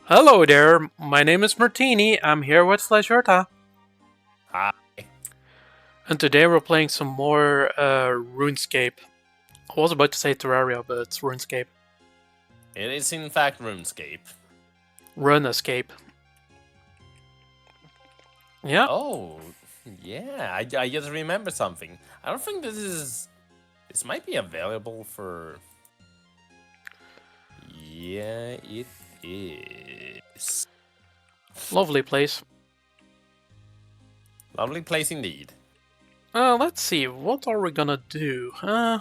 Hello there, my name is Martini, I'm here with Fleskhjerta. Hi. And today we're playing some more RuneScape. I was about to say Terraria, but it's RuneScape. It is in fact RuneScape. RuneScape. Yeah. Oh, yeah, I just remember something. I don't think this might be available for... Yeah, it is. Lovely place. Lovely place indeed. Let's see, what are we gonna do? I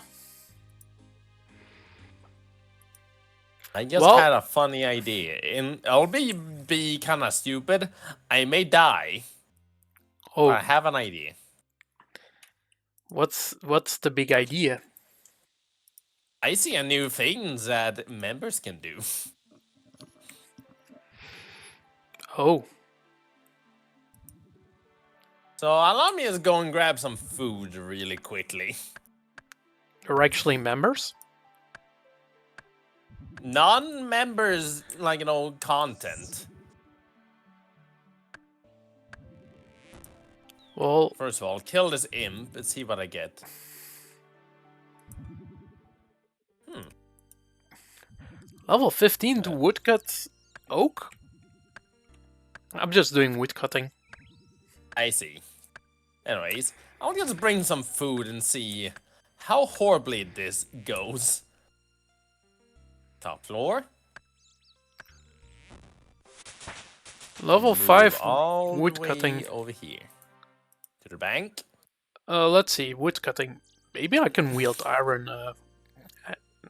just Well- had a funny idea, and I'll be kind of stupid. I may die. Oh, I have an idea. what's the big idea? I see a new thing that members can do. Oh, So allow me to go and grab some food really quickly. you're actually members? Non-members, like, content. Well, First of all, kill this imp and see what I get. level 15 to woodcut oak? I'm just doing woodcutting. I see. Anyways, I'll just bring some food and see how horribly this goes. Top floor. Level Move 5 all woodcutting. the way over here. To the bank. Let's see, woodcutting. Maybe I can wield iron,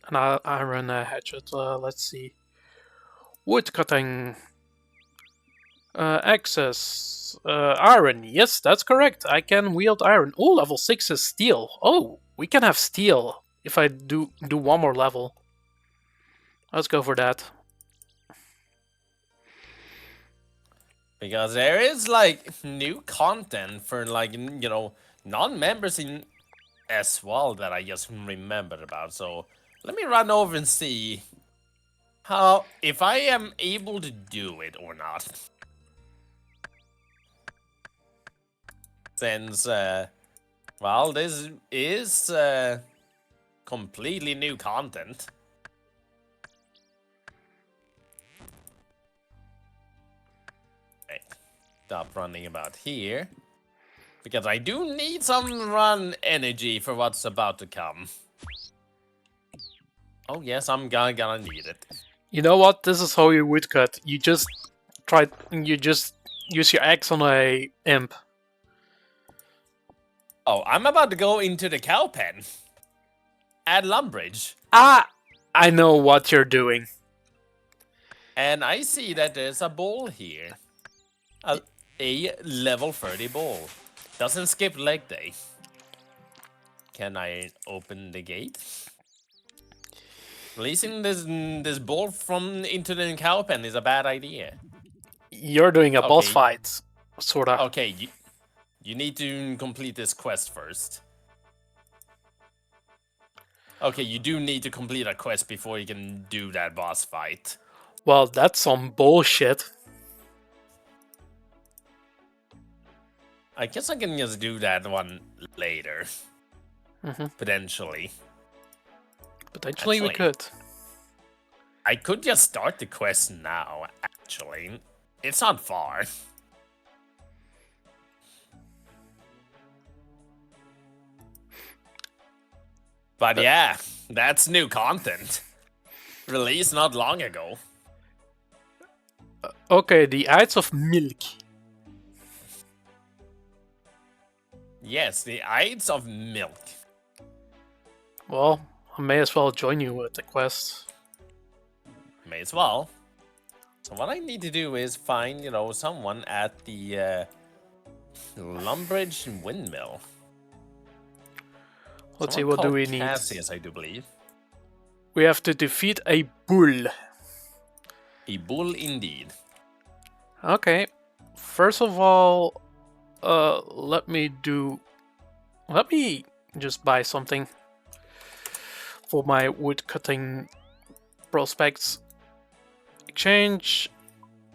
an iron hatchet. Let's see. Woodcutting. Access. Iron. Yes, that's correct. I can wield iron. Oh, level 6 is steel. Oh, we can have steel if I do one more level. Let's go for that. Because there is, like, new content for, like, non-members in as well that I just remembered about. So let me run over and see how, if I am able to do it or not. Since, well, this is completely new content. Okay, stop running about here. Because I do need some run energy for what's about to come. Oh yes, I'm gonna need it. You know what? This is how you woodcut. You just use your axe on a imp. Oh, I'm about to go into the cow pen. At Lumbridge. Ah! I know what you're doing. And I see that there's a ball here. A level 30 ball. Doesn't skip leg day. Can I open the gate? Releasing this ball from into the cow pen is a bad idea. You're doing a boss Okay. fight, sorta. Okay, you need to complete this quest first. Okay, you do need to complete a quest before you can do that boss fight. Well, that's some bullshit. I guess I can just do that one later. Potentially. Potentially we Actually. could. I could just start the quest now, actually. It's not far. But yeah, that's new content. Released not long ago. Okay, the Ides of Milk. Yes, the Ides of Milk. Well, I may as well join you with the quest. May as well. So what I need to do is find, someone at the Lumbridge Windmill. Let's see, Someone what do called we need? Cassius, I do believe. We have to defeat a bull. A bull indeed. Okay, first of all, let me just buy something for my wood cutting prospects. Exchange,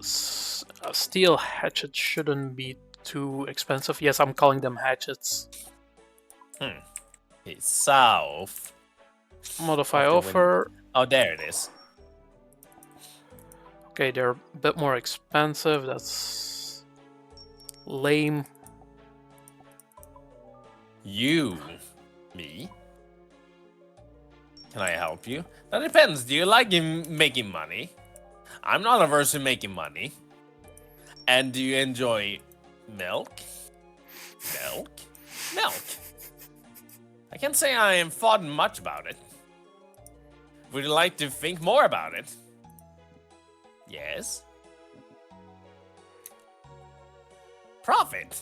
Steel hatchet shouldn't be too expensive. Yes, I'm calling them hatchets. Okay, south. Modify of the offer. Oh, there it is. Okay, they're a bit more expensive. That's lame. You. Me? Can I help you? That depends. Do you like making money? I'm not averse to making money. And do you enjoy milk? Milk? Milk. I can't say I am thought much about it. Would you like to think more about it? Yes. Profit.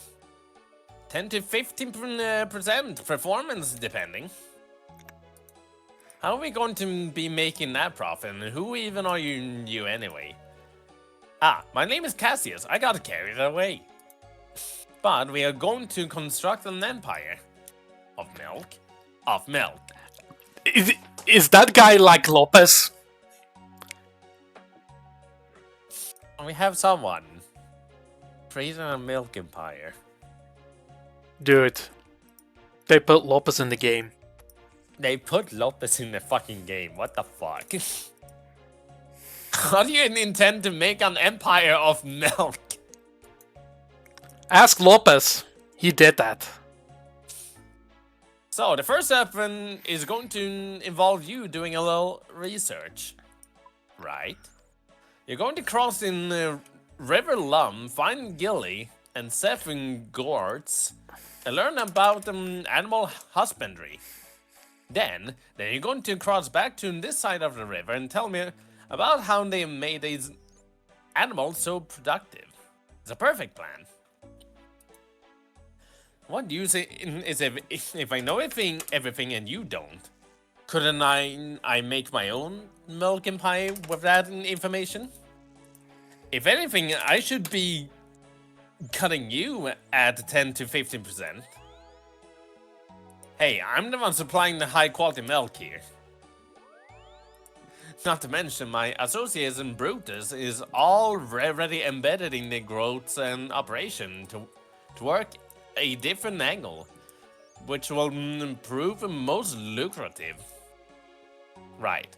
10 to 15% performance depending. How are we going to be making that profit, and who even are you anyway? Ah, my name is Cassius. I got carried away. But we are going to construct an empire. Of milk? Of milk. Is that guy like Lopez? We have someone. Creating a milk empire. Dude, they put Lopez in the game. They put Lopez in the fucking game. What the fuck? How do you intend to make an empire of milk? Ask Lopez. He did that. So, the first step is going to involve you doing a little research. Right? You're going to cross in River Lum, find Gilly and Seven Gourds, and learn about animal husbandry. Then you're going to cross back to this side of the river and tell me about how they made these animals so productive. It's a perfect plan. What use is if I know everything and you don't? Couldn't I make my own milk empire with that information? If anything, I should be cutting you at 10 to 15%. Hey, I'm the one supplying the high quality milk here. Not to mention, my associates in Brutus is already embedded in the growth and operation to work a different angle, which will prove most lucrative. Right.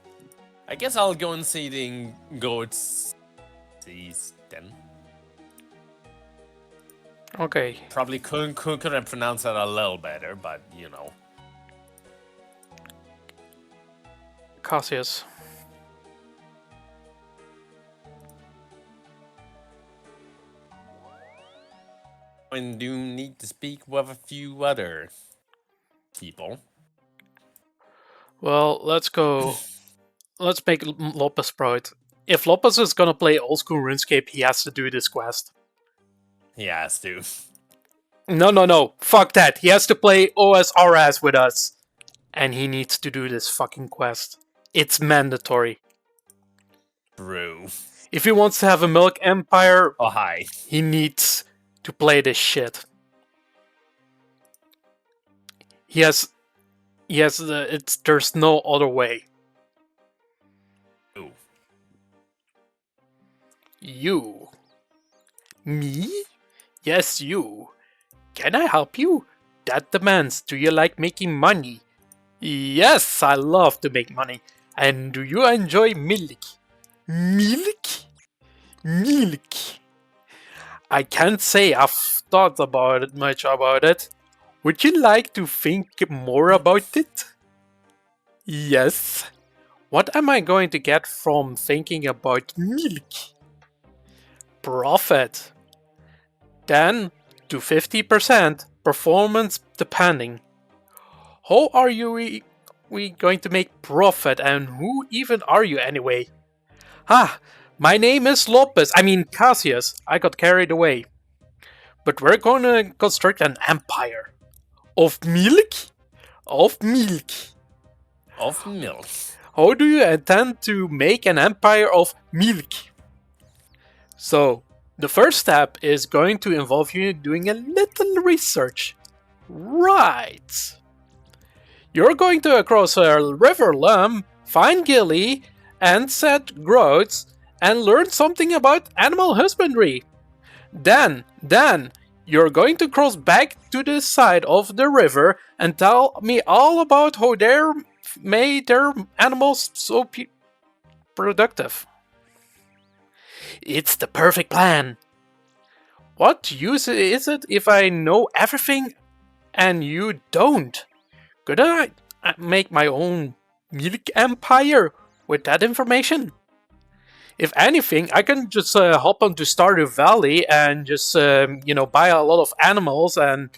I guess I'll go and see the goats then. Okay. Probably couldn't pronounce that a little better, but you know. Cassius. And do need to speak with a few other people. Well, let's go. Let's make Lopez proud. If Lopez is gonna play old school RuneScape, he has to do this quest. He has to. No. Fuck that. He has to play OSRS with us. And he needs to do this fucking quest. It's mandatory. Brew. If he wants to have a milk empire, Oh, hi. he needs to play this shit. There's no other way. Ooh. You. Me? Yes, you. Can I help you? That demands, do you like making money? Yes, I love to make money. And do you enjoy milk? Milk? Milk. I can't say I've thought much about it. Would you like to think more about it? Yes. What am I going to get from thinking about milk? Profit. 10 to 50% performance depending. How are we going to make profit, and who even are you anyway? My name is Cassius. I got carried away. But we're gonna construct an empire. Of milk? Of milk. Of milk. How do you intend to make an empire of milk? So, the first step is going to involve you doing a little research. Right. You're going to cross a river Lum, find Gilly, and set growths, and learn something about animal husbandry. Then, you're going to cross back to the side of the river and tell me all about how they made their animals so productive. It's the perfect plan. What use is it if I know everything and you don't? Could I make my own milk empire with that information? If anything, I can just hop onto Stardew Valley and just, buy a lot of animals and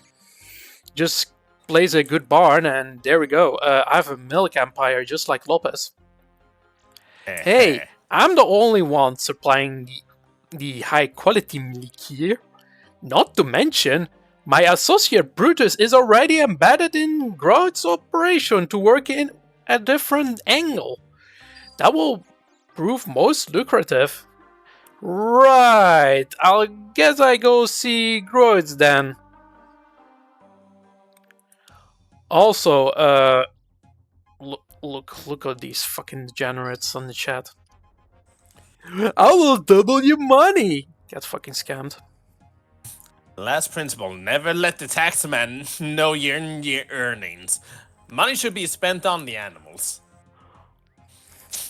just place a good barn, and there we go. I have a milk empire just like Lopez. Hey, I'm the only one supplying the high quality milk here. Not to mention, my associate Brutus is already embedded in Grout's operation to work in a different angle. That will prove most lucrative. Right, I'll guess I go see Groitz then. Also, look at these fucking degenerates on the chat. I will double your money! Get fucking scammed. Last principle, never let the taxman know your earnings. Money should be spent on the animals.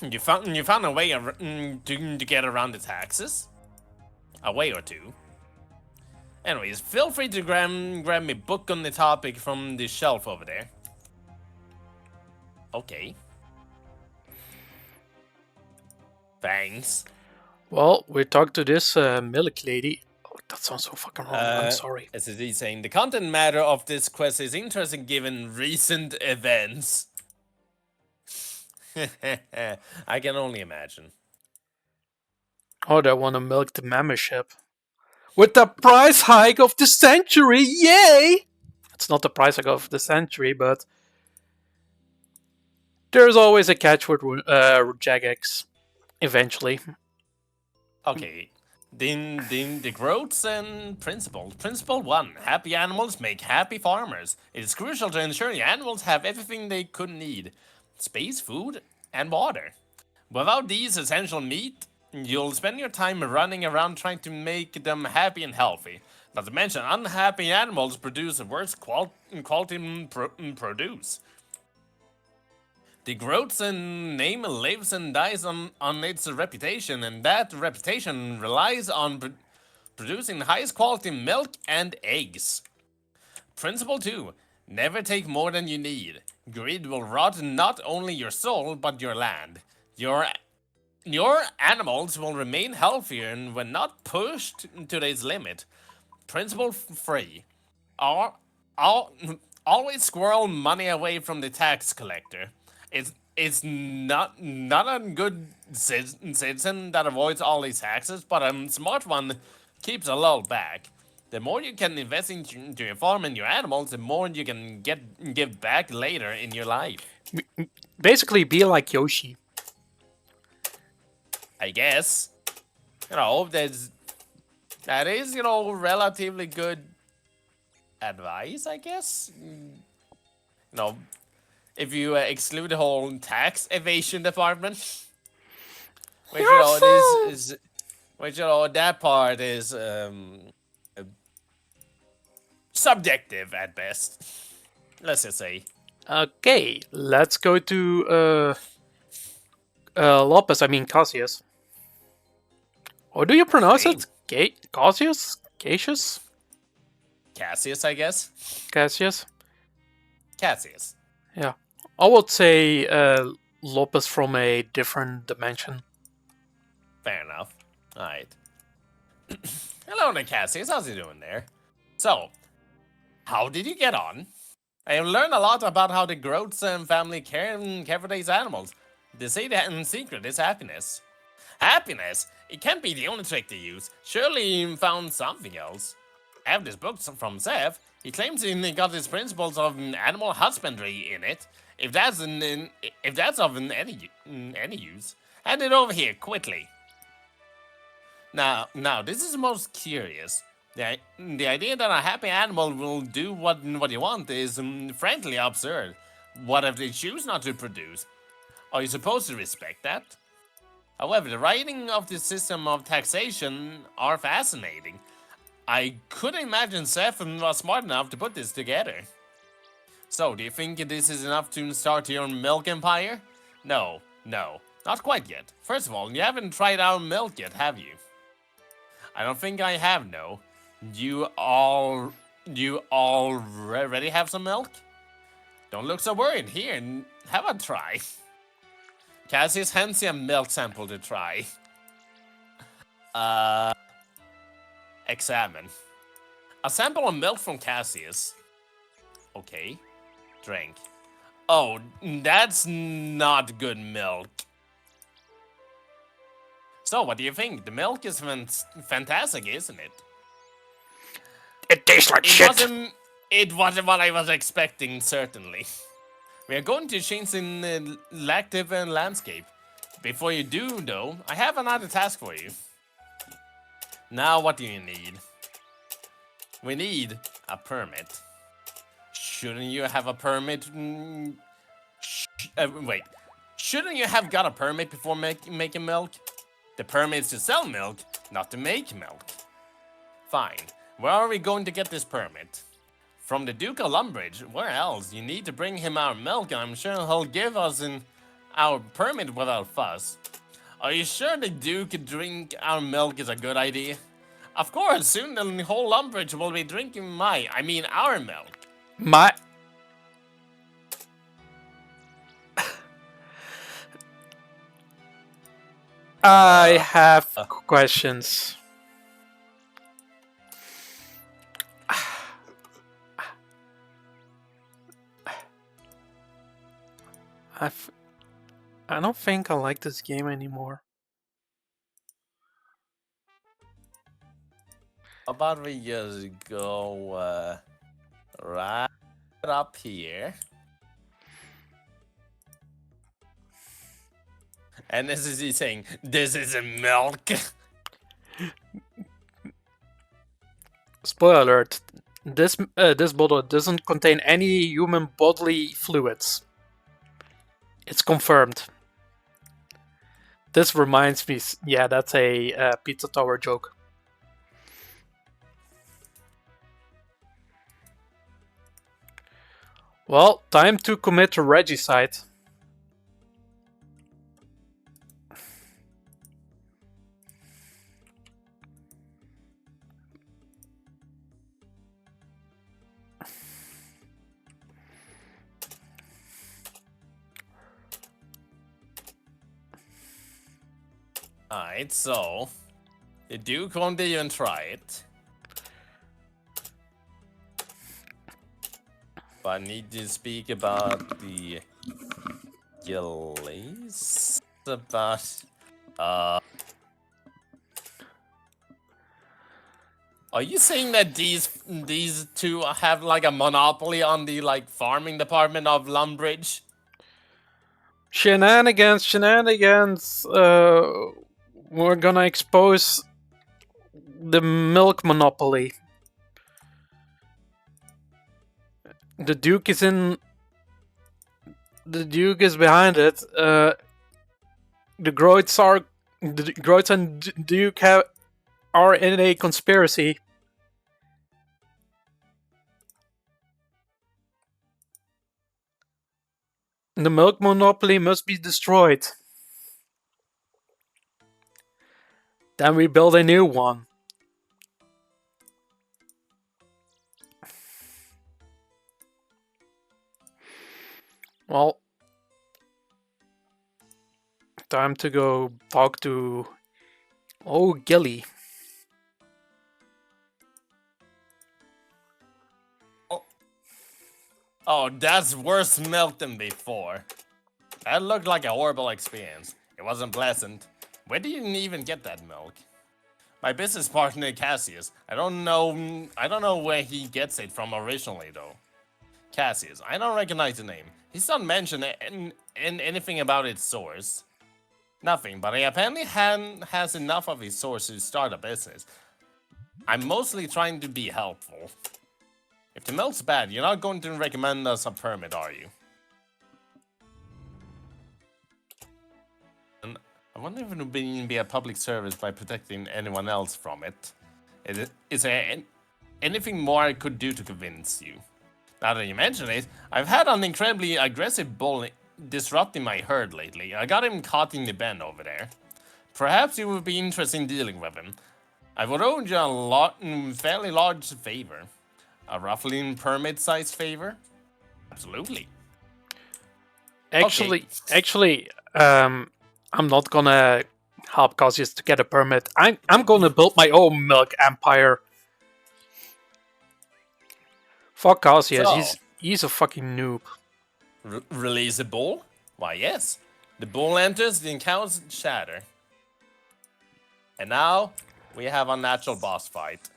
You found a way to get around the taxes? A way or two. Anyways, feel free to grab me book on the topic from the shelf over there. Okay. Thanks. Well, we talked to this milk lady. Oh, that sounds so fucking wrong. I'm sorry. As it is saying, the content matter of this quest is interesting given recent events. I can only imagine. Oh, they want to milk the membership. With the price hike of the century, yay! It's not the price hike of the century, but there's always a catch with Jagex. Eventually. Okay. Then the growths and principle. Principle 1. Happy animals make happy farmers. It is crucial to ensure the animals have everything they could need. Space, food, and water. Without these essential needs, you'll spend your time running around trying to make them happy and healthy. Not to mention, unhappy animals produce a worse quality produce. The Grotzen name lives and dies on its reputation, and that reputation relies on producing the highest quality milk and eggs. Principle 2. Never take more than you need. Greed will rot not only your soul, but your land. Your animals will remain healthier when not pushed to its limit. Principle 3. Always squirrel money away from the tax collector. It's not a good citizen that avoids all these taxes, but a smart one keeps a little back. The more you can invest into your farm and your animals, the more you can give back later in your life. Basically, be like Yoshi. I guess. That is, relatively good advice, I guess. If you exclude the whole tax evasion department, which that part is subjective at best. Let's just say. Okay, let's go to Lopez. I mean Cassius. How do you pronounce it? Cassius? Cassius? Cassius, I guess. Cassius. Cassius. Yeah. I would say Lopez from a different dimension. Fair enough. Alright. Hello there, Cassius. How's he doing there? So, how did you get on? I have learned a lot about how the Grotzen family care for these animals. They say that in secret is happiness. Happiness? It can't be the only trick they use. Surely you found something else. I have this book from Seth. He claims he got his principles of animal husbandry in it. If that's of any use, hand it over here quickly. Now, this is most curious. The idea that a happy animal will do what you want is frankly absurd. What if they choose not to produce? Are you supposed to respect that? However, the writing of the system of taxation are fascinating. I couldn't imagine Stefan was smart enough to put this together. So, do you think this is enough to start your milk empire? No, not quite yet. First of all, you haven't tried our milk yet, have you? I don't think I have, no. You already have some milk? Don't look so worried. Here, have a try. Cassius hands you a milk sample to try. Examine. A sample of milk from Cassius. Okay. Drink. Oh, that's not good milk. So, what do you think? The milk is fantastic, isn't it? It tastes like shit. It wasn't what I was expecting, certainly. We are going to change the lactive landscape. Before you do, though, I have another task for you. Now, what do you need? We need a permit. Shouldn't you have a permit? Wait. Shouldn't you have got a permit before making milk? The permit is to sell milk, not to make milk. Fine. Where are we going to get this permit? From the Duke of Lumbridge. Where else? You need to bring him our milk, and I'm sure he'll give us our permit without fuss. Are you sure the Duke drink our milk is a good idea? Of course, soon the whole Lumbridge will be drinking our milk. My... I have questions. I don't think I like this game anymore. How about we just go right up here? And this is he saying, this isn't milk. Spoiler alert, this bottle doesn't contain any human bodily fluids. It's confirmed. This reminds me, yeah, that's a Pizza Tower joke. Well, time to commit to regicide. Alright, so the Duke won't even try it. But I need to speak about the Gillies. About are you saying that these two have like a monopoly on the farming department of Lumbridge? Shenanigans. We're gonna expose the milk monopoly. The Duke is behind it. The Groits and Duke are in a conspiracy. The milk monopoly must be destroyed. Then we build a new one. Well, time to go talk to Gilly. Oh, that's worse milk than before. That looked like a horrible experience. It wasn't pleasant. Where did you even get that milk? My business partner Cassius. I don't know where he gets it from originally though. Cassius, I don't recognize the name. He's not mentioned anything about its source. Nothing, but he apparently has enough of his source to start a business. I'm mostly trying to be helpful. If the milk's bad, you're not going to recommend us a permit, are you? I wonder if it would be a public service by protecting anyone else from it. Is there anything more I could do to convince you? Now that you mention it, I've had an incredibly aggressive bull disrupting my herd lately. I got him caught in the bend over there. Perhaps you would be interested in dealing with him. I would owe you a fairly large favor. A roughly permit-sized favor? Absolutely. Actually, I'm not gonna help Cassius to get a permit. I'm gonna build my own milk empire. Fuck Cassius, So, he's a fucking noob. release the bull? Why, yes. The bull enters, the encounters shatter. And now, we have a natural boss fight.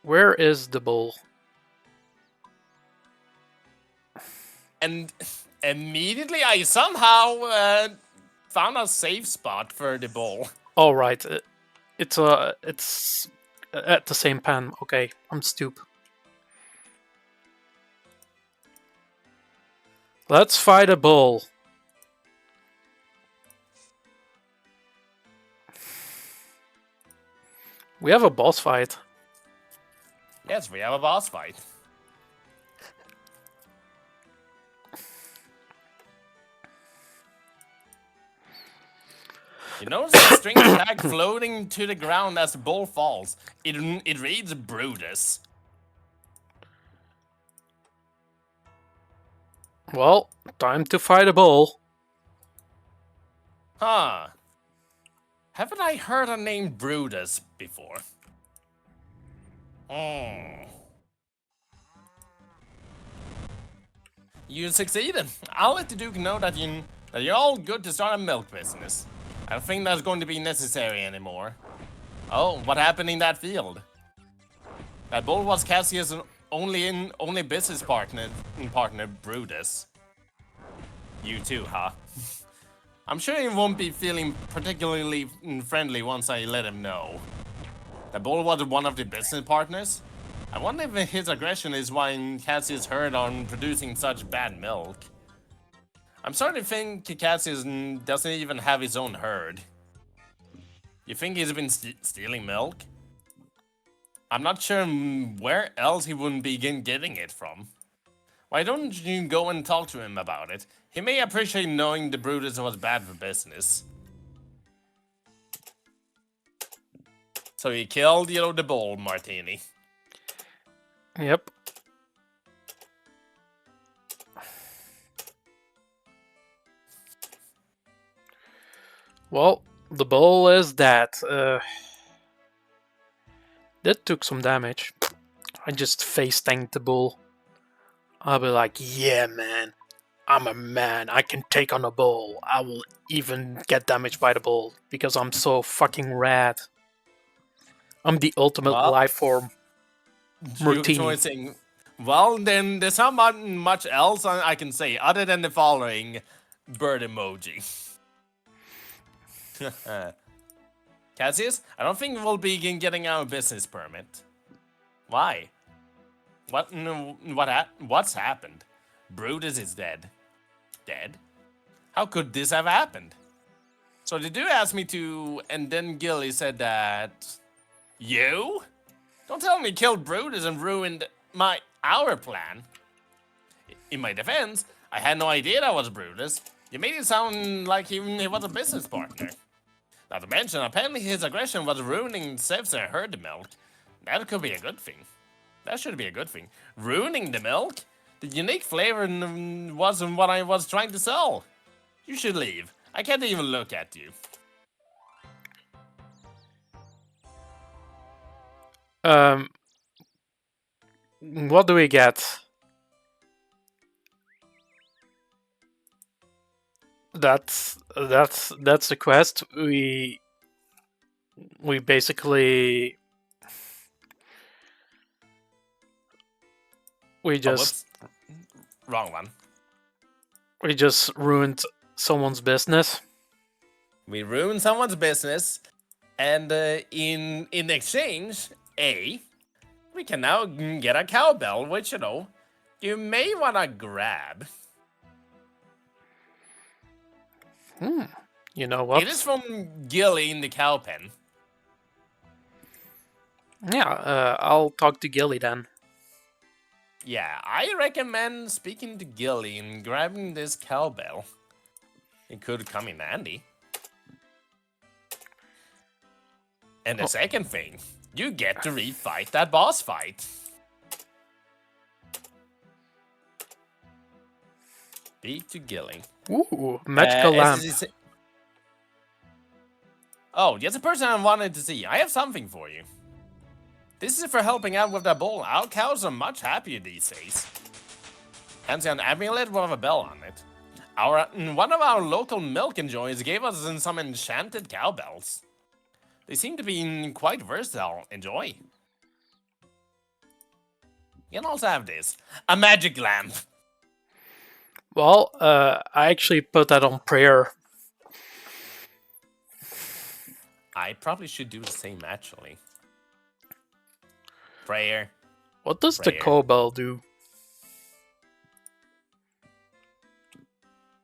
Where is the bull? And immediately I somehow found a safe spot for the bull. All right, it's at the same pen. Okay, I'm stupid. Let's fight a bull. We have a boss fight. Yes, we have a boss fight. You notice the string tag floating to the ground as the bull falls. It reads Brutus. Well, time to fight a bull. Huh. Haven't I heard a name Brutus before? You succeeded. I'll let the Duke know that you're all good to start a milk business. I don't think that's going to be necessary anymore. Oh, what happened in that field? That bull was Cassius' only business partner, Brutus. You too, huh? I'm sure he won't be feeling particularly friendly once I let him know. The bull was one of the business partners? I wonder if his aggression is why Cassius herd on producing such bad milk. I'm starting to think Cassius doesn't even have his own herd. You think he's been stealing milk? I'm not sure where else he wouldn't be getting it from. Why don't you go and talk to him about it? He may appreciate knowing the Brutus was bad for business. So he killed, the bull, Martini. Yep. Well, the bull is dead. That took some damage. I just face tanked the bull. I'll be like, yeah, man. I'm a man. I can take on a bull. I will even get damaged by the bull because I'm so fucking rad. I'm the ultimate life form. Martini. Well, then there's not much else I can say other than the following bird emoji. Cassius, I don't think we'll be getting our business permit. Why? What's happened? Brutus is dead. Dead? How could this have happened? So they do ask me to, and then Gilly said that... You? Don't tell me you killed Brutus and ruined our plan. In my defense, I had no idea that was Brutus. You made it sound like he was a business partner. Not to mention, apparently his aggression was ruining Sev's herd milk. That could be a good thing. That should be a good thing. Ruining the milk? The unique flavor wasn't what I was trying to sell. You should leave. I can't even look at you. What do we get? That's the quest. We basically Wrong one. We just ruined someone's business. We ruined someone's business, and in exchange, we can now get a cowbell, which you may wanna grab. You know what? It is from Gilly in the cow pen. Yeah, I'll talk to Gilly then. Yeah, I recommend speaking to Gilly and grabbing this cowbell. It could come in handy. And the second thing, you get to refight that boss fight. Speak to Gilly. Ooh, magical lamp. Oh, that's a person I wanted to see. I have something for you. This is for helping out with that bowl. Our cows are much happier these days. Hence an amulet with a bell on it. One of our local milk enjoyers gave us some enchanted cowbells. They seem to be quite versatile. Enjoy. You can also have this. A magic lamp. Well, I actually put that on prayer. I probably should do the same, actually. Prayer. What does the cowbell do?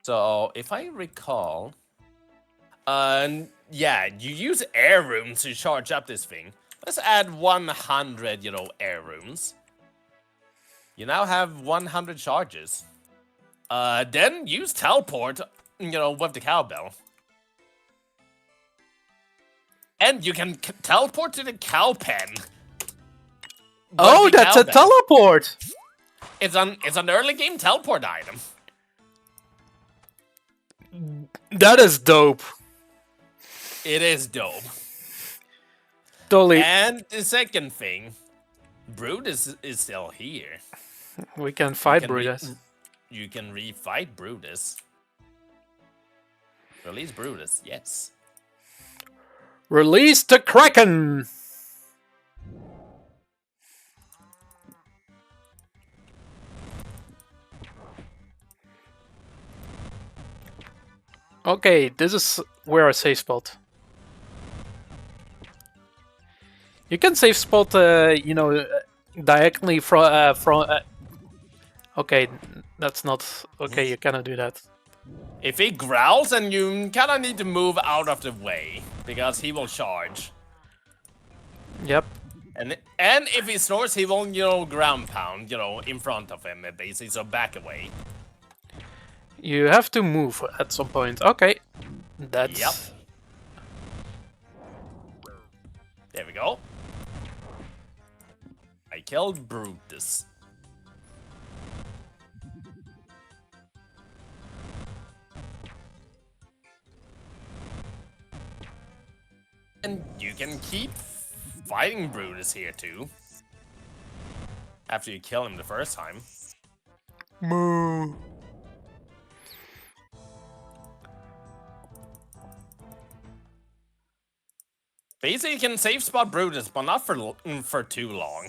So, if I recall... yeah, you use air rooms to charge up this thing. Let's add 100, air rooms. You now have 100 charges. Then use teleport, with the cowbell. And you can teleport to the cow pen. Oh, that's a teleport! It's an early game teleport item. That is dope. It is dope. Totally. And the second thing, Brutus is still here. We can fight Brutus. You can re-fight Brutus. Release Brutus, yes. Release the Kraken! Okay, this is where I save spot. You can save spot, diagonally from. Okay, that's not okay. You cannot do that. If he growls, then you kind of need to move out of the way because he will charge. Yep. And if he snores, he won't, ground pound, in front of him, basically. So back away. You have to move at some point. Okay, that's. Yep. There we go. I killed Brutus. And you can keep fighting Brutus here too. After you kill him the first time. Moo. Basically, you can save spot Brutus, but not for too long.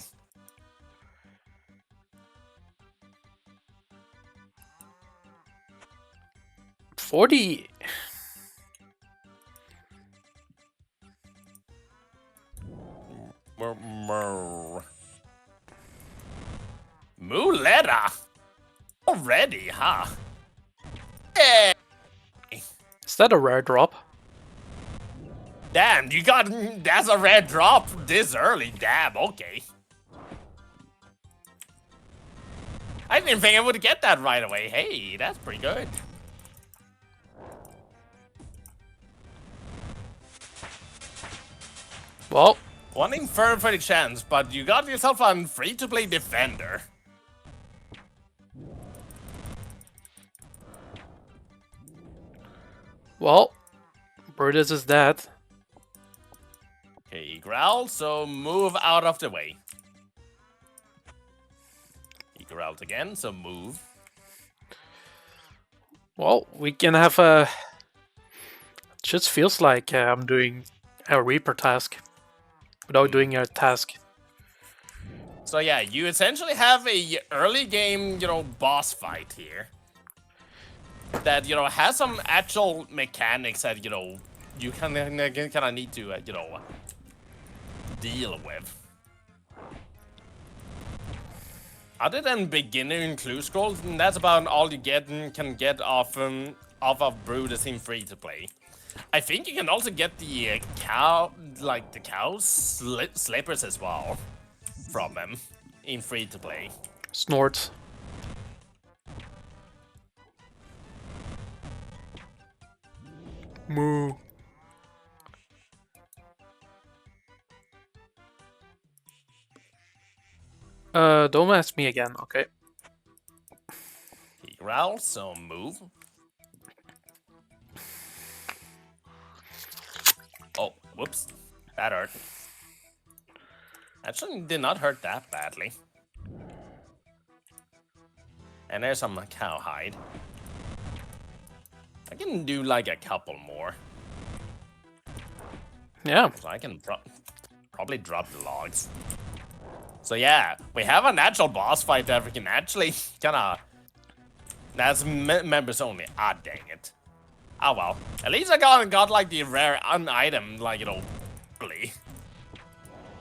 $40. Muleta! Already, huh? Hey. Is that a rare drop? Damn, that's a rare drop this early. Damn, okay. I didn't think I would get that right away. Hey, that's pretty good. Well, one in third for the chance, but you got yourself a free-to-play defender. Well, Brutus is dead. Okay, he growled, so move out of the way. He growled again, so move. Well, we can have a... It just feels like I'm doing a Reaper task without doing a task. So yeah, you essentially have a early game, boss fight here. That, has some actual mechanics that, you kind of need to, deal with. Other than beginner and clue scrolls, that's about all you can get off of Brutus in free to play. I think you can also get the cow, like the cow slippers as well from them in free to play. Snort. Moo. Don't ask me again, okay? He growls, so move. Oh, whoops. That hurt. Actually, did not hurt that badly. And there's some cowhide. I can do like a couple more. Yeah. So I can probably drop the logs. So yeah, we have a natural boss fight that we can actually kinda... That's members only. Ah, dang it. Oh well. At least I got like the rare item, like, you know,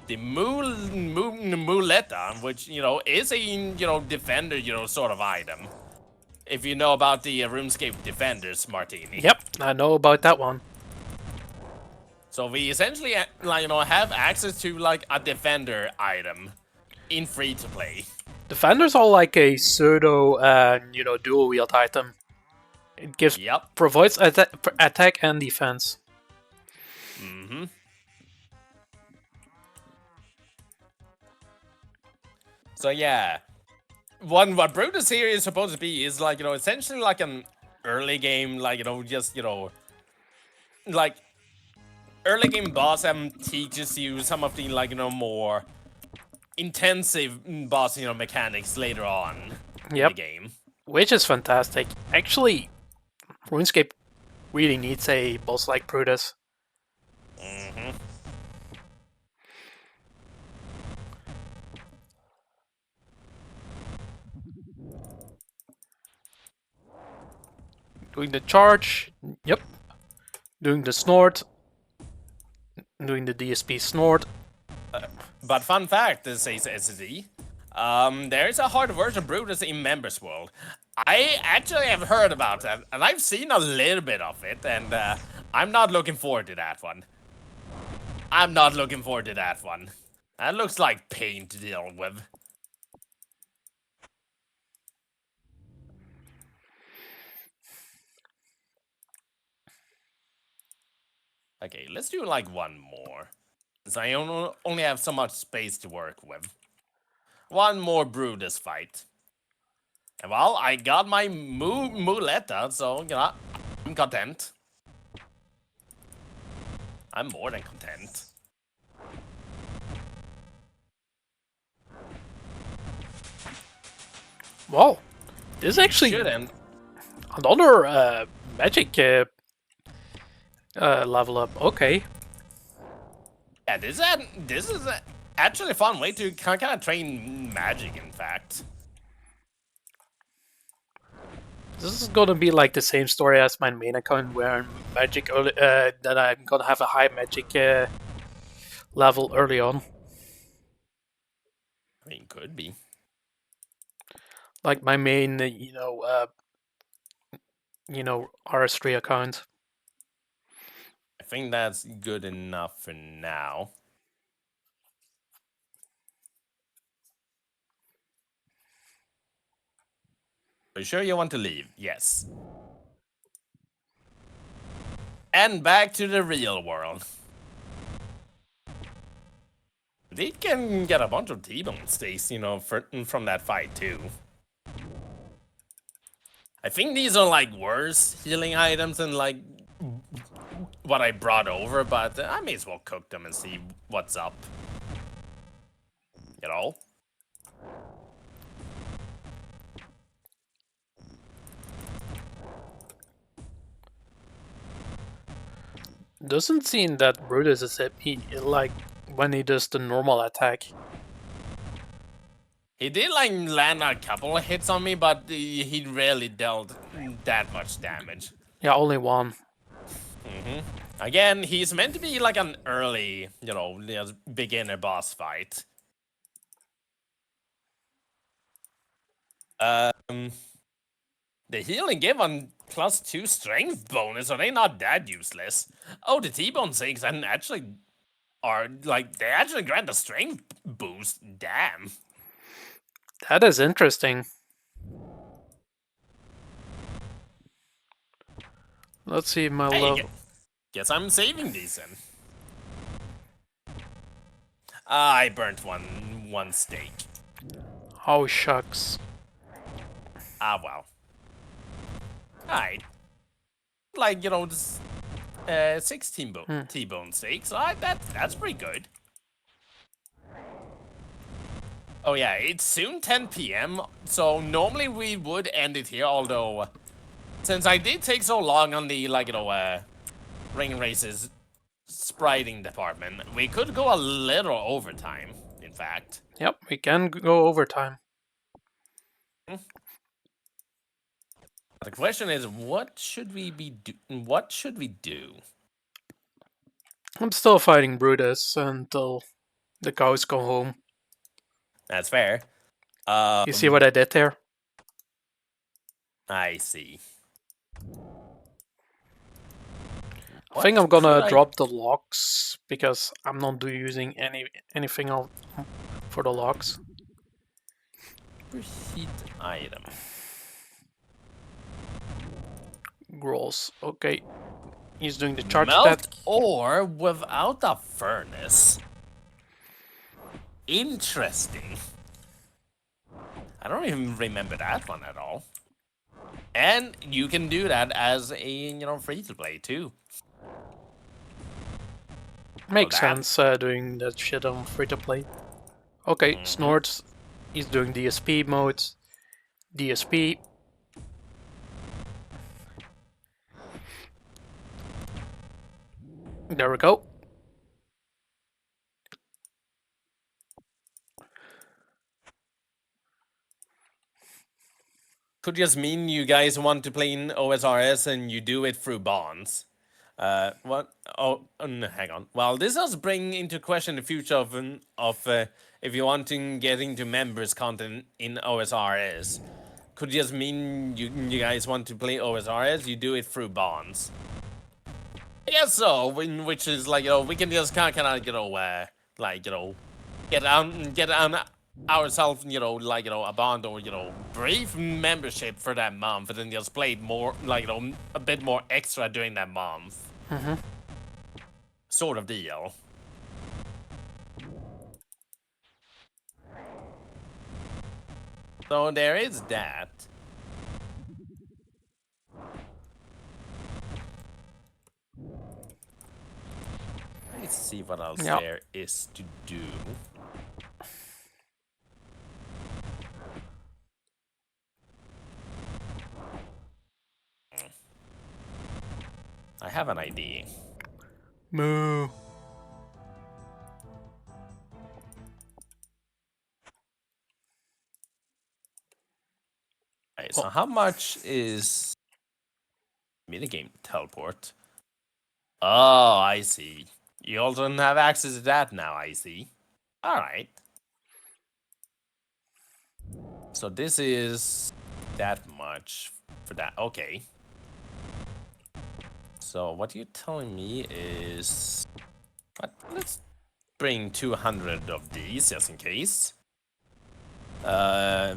the muleta, which, you know, is a, you know, defender, you know, sort of item. If you know about the RuneScape defenders, Martini. Yep, I know about that one. So we essentially, like, you know, have access to like a defender item in free to play. Defenders are like a pseudo, you know, dual wield item. It gives provides attack and defense. Mm-hmm. So yeah, what Brutus here is supposed to be is like, you know, essentially like an early game, like, you know, just, you know, like early game boss teaches you some of the, like, you know, more intensive boss, you know, mechanics later on in the game. Which is fantastic. Actually, RuneScape really needs a boss like Brutus. Mm-hmm. Doing the charge, yep. Doing the snort, doing the DSP snort. But fun fact, this says SSD, there is a hard version of Brutus in Members World. I actually have heard about that, and I've seen a little bit of it, and I'm not looking forward to that one. I'm not looking forward to that one. That looks like pain to deal with. Okay, let's do like one more. Since I only have so much space to work with. One more Brutus fight. And well, I got my muleta, so, you know, I'm content. I'm more than content. Wow, this is actually another magic level up. Okay. Yeah, this is actually a fun way to kind of train magic, in fact. This is gonna be like the same story as my main account, where magic that I'm gonna have a high magic level early on. I mean, could be. Like my main, RS3 account. I think that's good enough for now. Are you sure you want to leave? Yes. And back to the real world. They can get a bunch of T-bone stakes, you know, from that fight too. I think these are like worse healing items than like what I brought over, but I may as well cook them and see what's up. You know? Doesn't seem that Brutus is like when he does the normal attack. He did like land a couple of hits on me, but he rarely dealt that much damage. Yeah, only one. Again, he's meant to be like an early, you know, beginner boss fight. The healing given +2 strength bonus, are they not that useless? Oh, the T-bone stakes and actually are like they actually grant a strength boost. Damn. That is interesting. Let's see my Hey, level. guess I'm saving these then. I burnt one steak. Oh, shucks. Ah, well. Alright. Like, you know, this 16 T-bone steaks. That's pretty good. Oh yeah, it's soon 10 p.m. So normally we would end it here, although since I did take so long on the ring races spriting department, we could go a little overtime, in fact. Yep, we can go overtime. The question is, what should we do? I'm still fighting Brutus until the cows go home. That's fair. You see what I did there? I see. I think I'm gonna drop the locks because I'm not using anything for the locks. Repeat item. Gross. Okay. He's doing the charge Melt attack. ore without a furnace. Interesting. I don't even remember that one at all. And you can do that as a free-to-play too. Makes sense doing that shit on free to play. Okay, Snorts. He's doing DSP modes. DSP. There we go. Could just mean you guys want to play in OSRS and you do it through bonds. What? Oh, hang on. Well, this does bring into question the future of if you want to get into members content in OSRS. Could just mean you guys want to play OSRS, you do it through bonds. I guess so. Which is like we can just kind of get on ourselves a bond or brief membership for that month, and then just play more a bit more extra during that month. Sort of deal. So there is that. Let's see what else there is to do. I have an idea. Moo. Right, so how much is minigame teleport? Oh, I see. You also don't have access to that now, I see. Alright. So this is that much for that. Okay. So what you're telling me is... Let's bring 200 of these just in case. I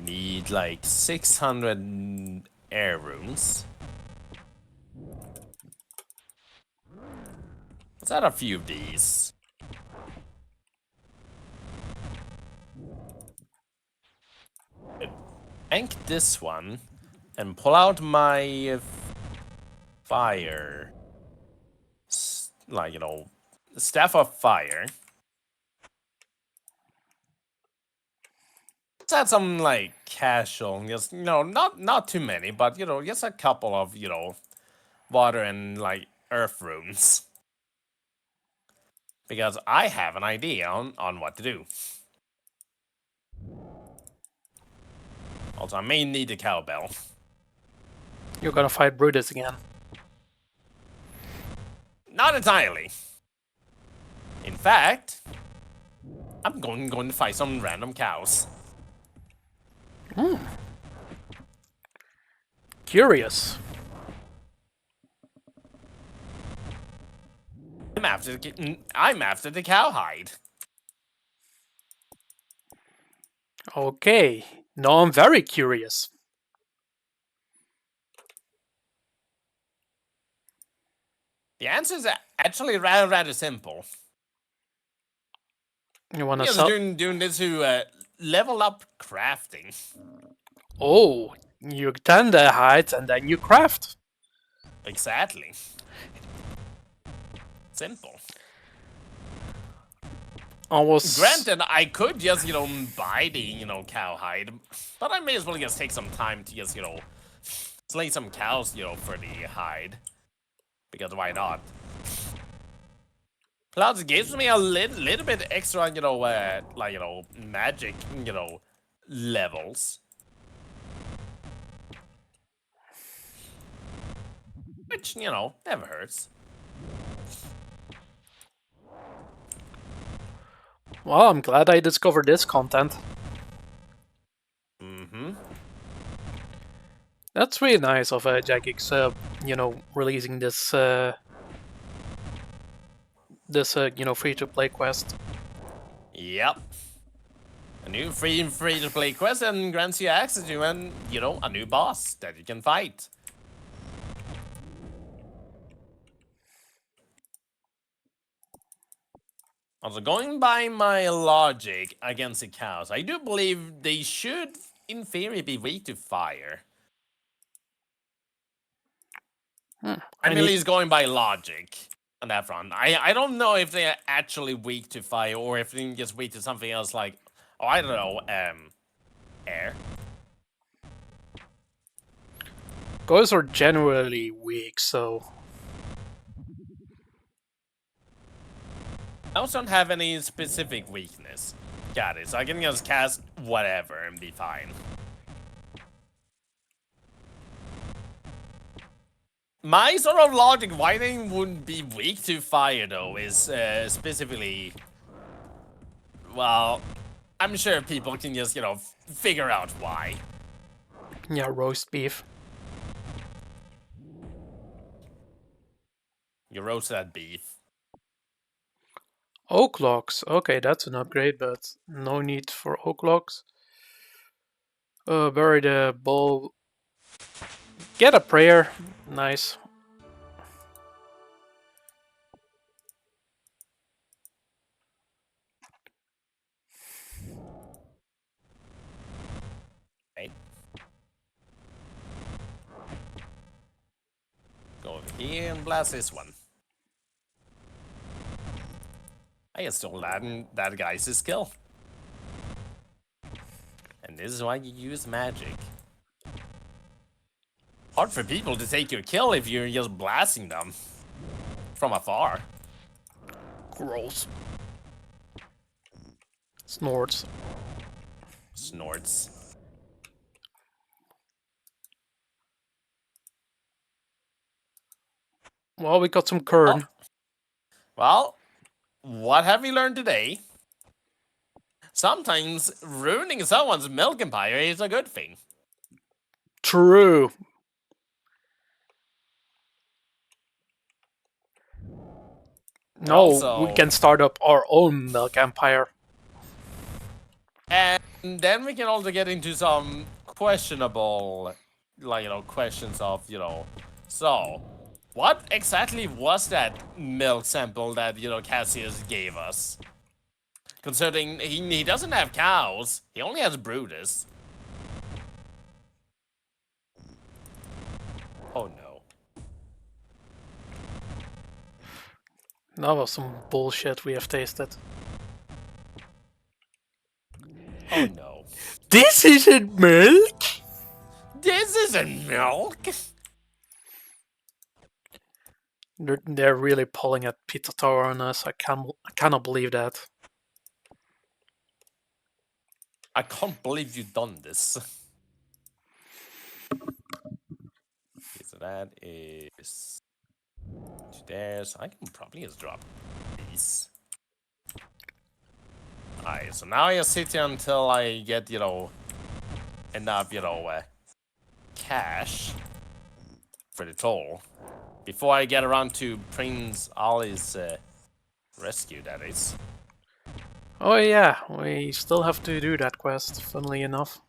need like 600 air runes. Let's add a few of these. Bank this one and pull out my fire. Staff of fire. Let's add some casual, just not too many, but just a couple of water and earth runes. Because I have an idea on what to do. Also, I may need a cowbell. You're gonna fight Brutus again. Not entirely. In fact, I'm going to fight some random cows. Curious. I'm after the cowhide. Okay. Now I'm very curious. The answer is actually rather simple. You wanna Just sell? doing this to level up crafting. Oh, you tend the hides and then you craft. Exactly. Simple. Almost. Granted, I could just, buy the, cowhide, but I may as well just take some time to just, slay some cows, for the hide. Because why not? Plus, it gives me a little bit extra, magic, levels. Which, never hurts. Well, I'm glad I discovered this content. Mm-hmm. That's really nice of Jagex, releasing this, free-to-play quest. Yep. A new free-to-play quest and grants you access to a new boss that you can fight. Also, going by my logic against the cows, I do believe they should, in theory, be weak to fire. I'm at least going by logic on that front. I don't know if they're actually weak to fire or if they're just weak to something else like, oh, I don't know, air. Ghosts are generally weak, so... I also don't have any specific weakness. Got it, so I can just cast whatever and be fine. My sort of logic why they wouldn't be weak to fire, though, is specifically... Well, I'm sure people can just, figure out why. Yeah, roast beef. You roast that beef. Oak logs. Okay, that's an upgrade, but no need for oak logs. Bury the bowl. Get a prayer. Nice. Right. Go over here and blast this one. I just stole that guy's skill. And this is why you use magic. Hard for people to take your kill if you're just blasting them from afar. Gross. Snorts. Snorts. Well, we got some kern. Oh. Well, what have we learned today? Sometimes ruining someone's milk empire is a good thing. True. No, Also, we can start up our own milk empire. And then we can also get into some questionable, questions of, so, what exactly was that milk sample that, Cassius gave us? Considering he doesn't have cows, he only has Brutus. Oh no. That was some bullshit we have tasted. Oh no. This isn't milk? This isn't milk! They're really pulling at Pizza Tower on us. I cannot believe that. I can't believe you've done this. Okay, so that is to there, so I can probably just drop these. Alright, so now I just sit here until I get, enough, cash. for the toll. Before I get around to Prince Ali's rescue, that is. Oh yeah, we still have to do that quest, funnily enough.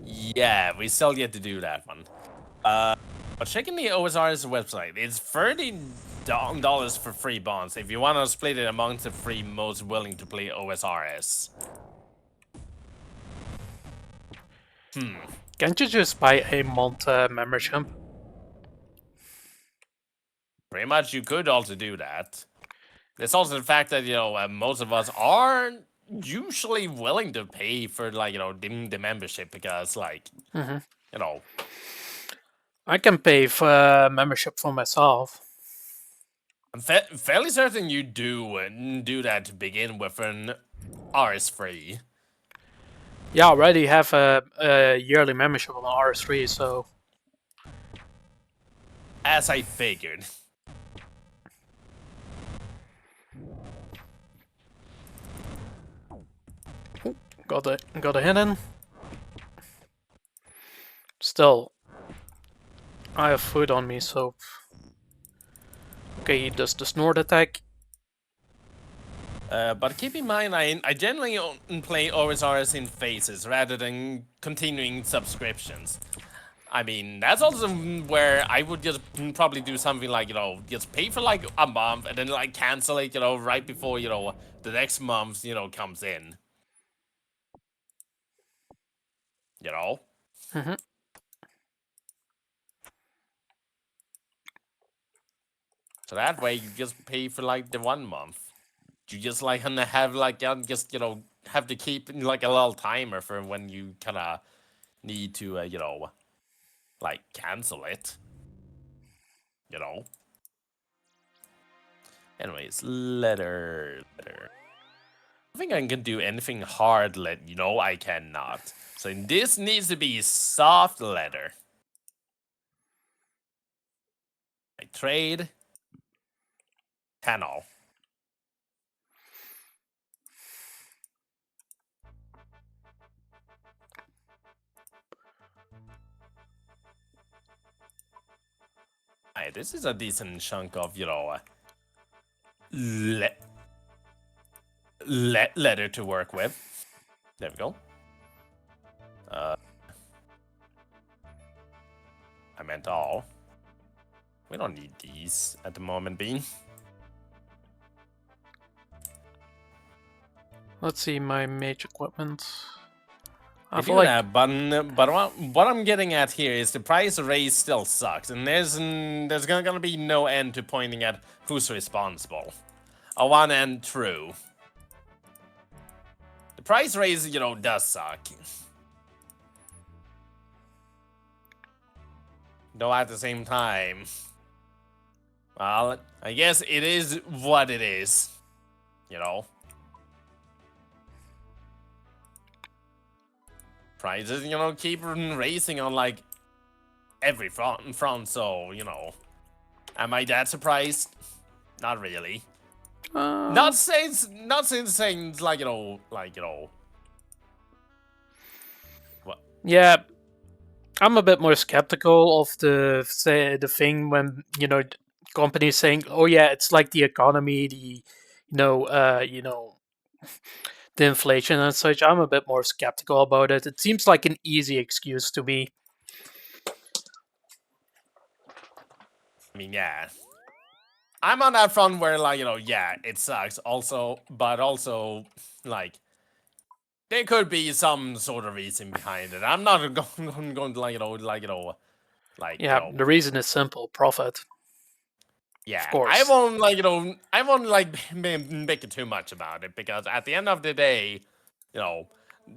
Yeah, we still get to do that one. But checking the OSR's website, it's $30 for free bonds if you want to split it among the three most willing to play OSRS. Can't you just buy a month membership? Pretty much, you could also do that. There's also the fact that, you know, most of us aren't usually willing to pay for, like, you know, the membership because, like, you know. I can pay for membership for myself. I'm fairly certain you do that to begin with an RS3. Yeah, I already have a yearly membership on RS3, so... As I figured. Got a hit in. Still, I have food on me, so... Okay, he does the snort attack. But keep in mind, I generally play OSRs in phases rather than continuing subscriptions. I mean, that's also where I would just probably do something like, you know, just pay for like a month and then like cancel it, you know, right before, you know, the next month, you know, comes in. You know? So that way you just pay for like the 1 month. You just like have like just, you know, have to keep like a little timer for when you kind of need to, you know, like cancel it. You know? Anyways, letter. I think I can do anything hard letter. You know, I cannot. So this needs to be soft letter. I trade. Panel. Alright, this is a decent chunk of, you know, letter to work with. There we go. I meant all. We don't need these at the moment, Bean. Let's see my mage equipment. I I feel do like that, but what I'm getting at here is the price raise still sucks, and there's gonna be no end to pointing at who's responsible. A one and true. The price raise, you know, does suck. Though at the same time, well, I guess it is what it is. You know. Prices, you know, keep racing on like every front, so, you know. Am I that surprised? Not really. Not saying like, you know, what? Yeah, I'm a bit more skeptical of the thing when, you know, companies saying, "Oh yeah, it's like the economy, the the inflation and such." I'm a bit more skeptical about it. It seems like an easy excuse to me. I mean, yeah. I'm on that front where, like, you know, yeah, it sucks also, but also, like, there could be some sort of reason behind it. I'm not going to, like, Yeah, the reason is simple: profit. yeah, Of course. I won't, like, you know, I won't, like, make it too much about it, because at the end of the day, you know,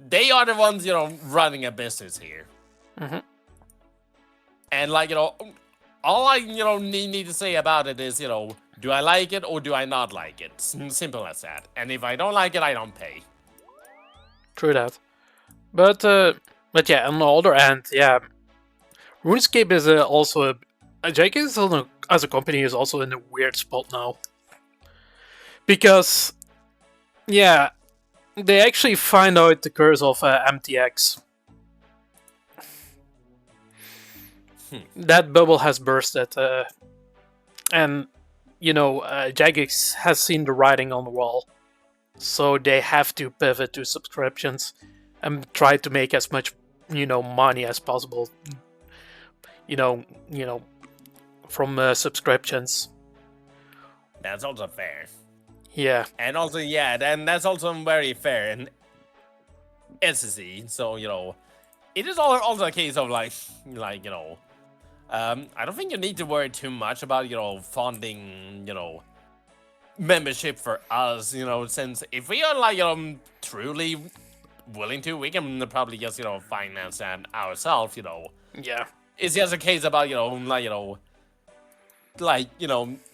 they are the ones, you know, running a business here. And, like, you know, all I, you know, need to say about it is, you know, do I like it or do I not like it? Simple as that. And if I don't like it, I don't pay. True that. But yeah, on the other end, yeah, RuneScape is also JK as a company is also in a weird spot now. Because, yeah, they actually find out the curse of MTX. That bubble has bursted, and Jagex has seen the writing on the wall, so they have to pivot to subscriptions and try to make as much money as possible. You know, you know, from subscriptions. That's also fair. Yeah. And also, yeah, then that's also very fair in SSE. So, it is also a case of I don't think you need to worry too much about, funding, membership for us, since if we are truly willing to, we can probably just, finance that ourselves, Yeah. It's just a case about,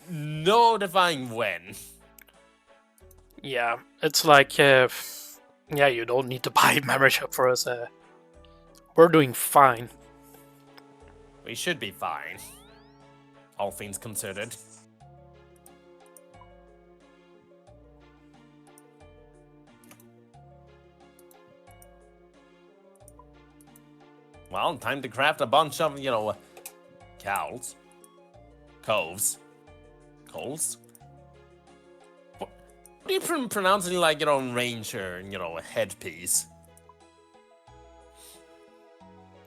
notifying when. Yeah. It's like, yeah, you don't need to buy membership for us. We're doing fine. We should be fine, all things considered. Well, time to craft a bunch of, cows. Coves. Coals? What do you pronounce it like, ranger, headpiece?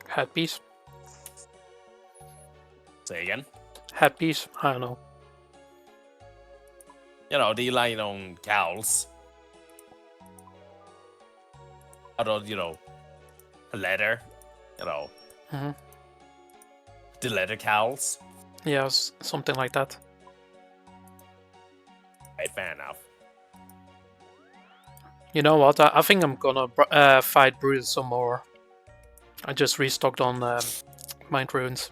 Headpiece? Say again? Headpiece? I don't know. Do you like, cows? Out of, leather? Mm-hmm. The leather cows? Yeah, something like that. Right, fair enough. You know what? I think I'm gonna fight Bruce some more. I just restocked on Mind Runes.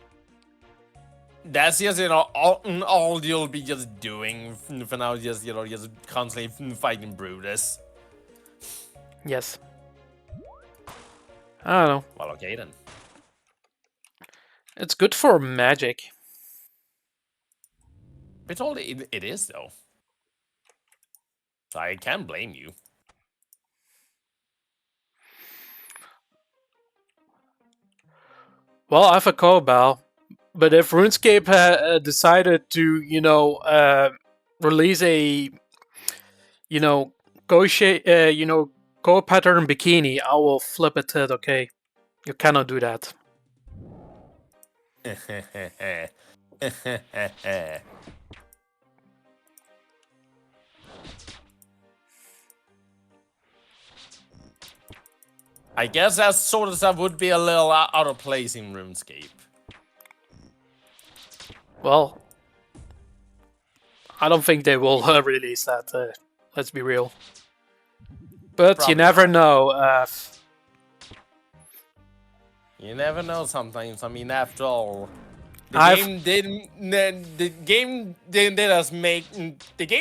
That's just, all you'll be just doing for now, just constantly fighting Brutus. Yes. I don't know. Well, okay then. It's good for magic. It's all it is, though. So I can't blame you. Well, I have a Cobalt, but if RuneScape decided to, release a, co-pattern bikini, I will flip it. Okay, you cannot do that. I guess that sort of stuff would be a little out of place in RuneScape. Well, I don't think they will release that. Let's be real. But Probably you never not. know. You never know sometimes. I mean, after all, the game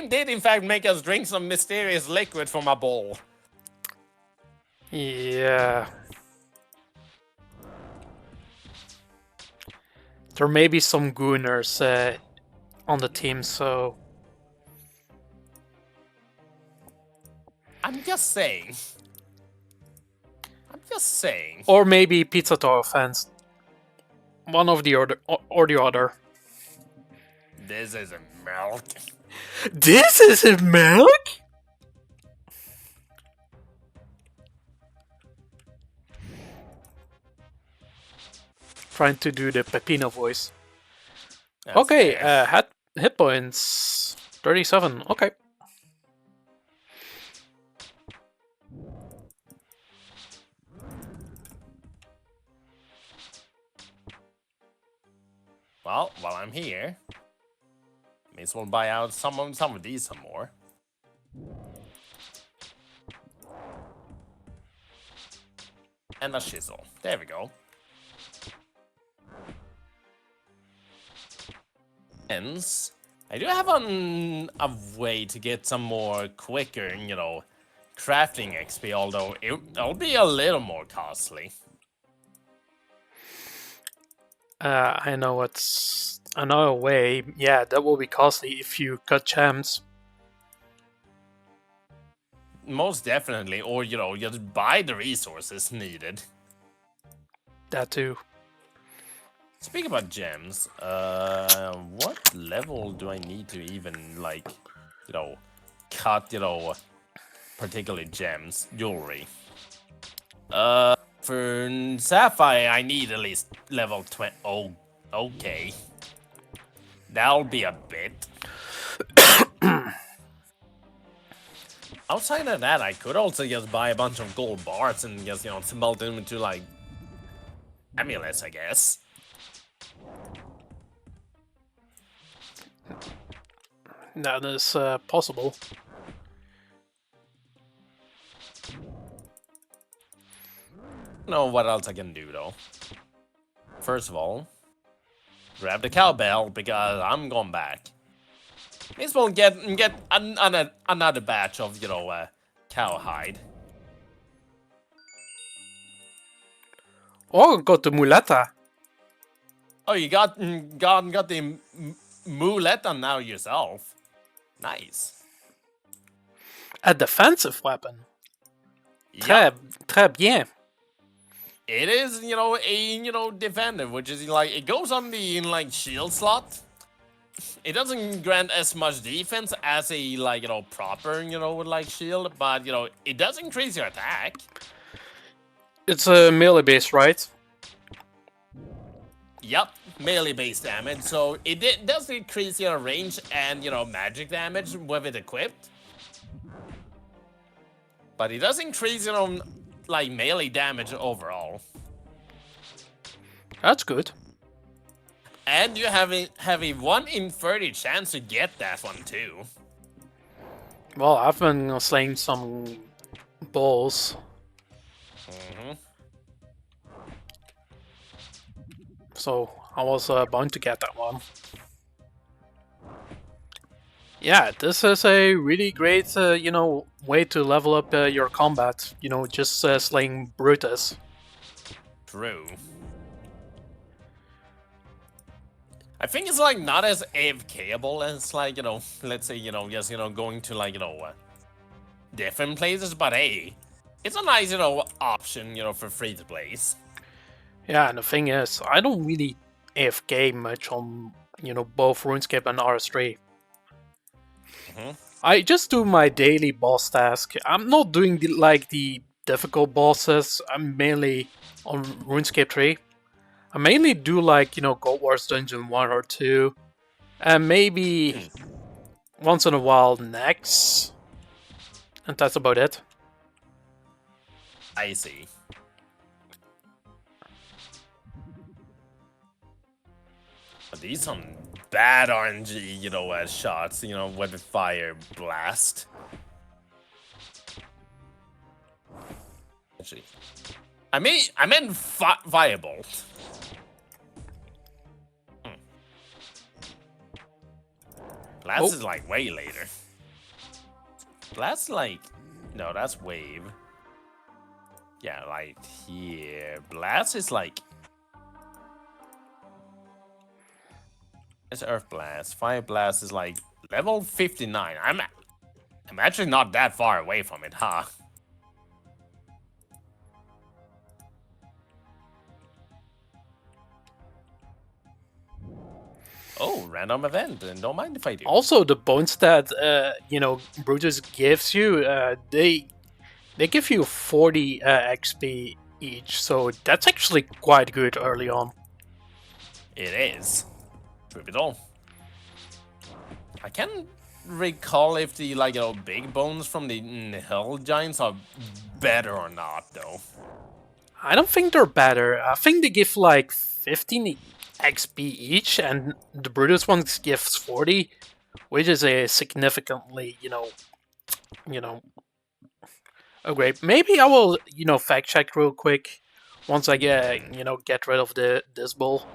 did in fact make us drink some mysterious liquid from a bowl. Yeah. There may be some gooners on the team, so... I'm just saying. Or maybe Pizza Tower fans. One of the other, or the other. This isn't milk. This isn't milk? Trying to do the Pepino voice. That's okay, fair. hit points 37. Okay. Well, while I'm here, may as well buy out some of these some more. And a chisel. There we go. Hence, I do have a way to get some more quicker, crafting XP, although it'll be a little more costly. I know it's another way. Yeah, that will be costly if you cut gems. Most definitely, or just buy the resources needed. That too. Speaking about gems, what level do I need to even, like, you know, cut, particularly gems, jewelry? For sapphire, I need at least level 20. Oh, okay. That'll be a bit. Outside of that, I could also just buy a bunch of gold bars and just, smelt them into, like, amulets, I guess. That is possible. Know what else I can do, though. First of all, grab the cowbell, because I'm going back. May as well get another batch of, cowhide. Oh, got the muleta. Oh, you got the muleta now yourself. Nice. A defensive weapon. Yep. Très bien. It is, defender, which is like, it goes on the, shield slot. It doesn't grant as much defense as a, proper, shield, but, it does increase your attack. It's a melee base, right? Yep, melee-based damage, so it does increase your range and, magic damage with it equipped. But it does increase, melee damage overall. That's good. And you have a 1 in 30 chance to get that one, too. Well, I've been slaying some balls. So I was bound to get that one. Yeah, this is a really great, way to level up your combat. Just slaying Brutus. True. I think it's, like, not as AFK-able as, like, let's say, just, going to, like, different places, but hey, it's a nice, option, for free-to-plays. Yeah, and the thing is, I don't really AFK much on, both RuneScape and RS3. I just do my daily boss task. I'm not doing the difficult bosses. I'm mainly on RuneScape 3. I mainly do Gold Wars Dungeon 1 or 2. And maybe once in a while next. And that's about it. I see. These some bad RNG, shots, with the fire blast. Actually, I meant firebolt. Blast is like way later. Blast no, that's wave. Yeah, right here. Blast is like. It's Earth Blast. Fire Blast is like level 59. I'm actually not that far away from it, huh? Oh, random event, and don't mind if I do. Also, the bones that Brutus gives you, they give you 40 XP each, so that's actually quite good early on. It is. True it all. I can't recall if the big bones from the Hell Giants are better or not, though. I don't think they're better. I think they give like 15 XP each, and the Brutus one gives 40, which is a significantly, oh great. Maybe I will, fact check real quick once I get, get rid of this bull.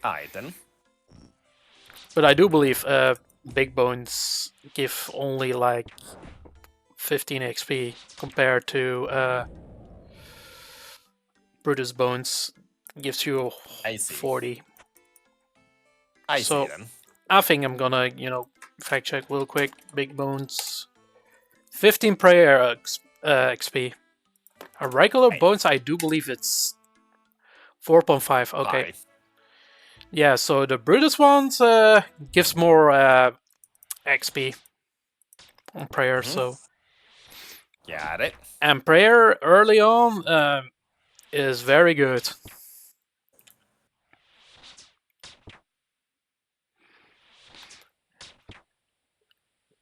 Alright then. But I do believe big bones give only like 15 XP compared to Brutus bones gives you 40. I see then. I think I'm gonna, fact check real quick. Big bones, 15 prayer XP. A regular bones, I do believe it's. 4.5. Okay. 5. Yeah. So the Brutus ones gives more XP on prayer. So Got it. and prayer early on is very good.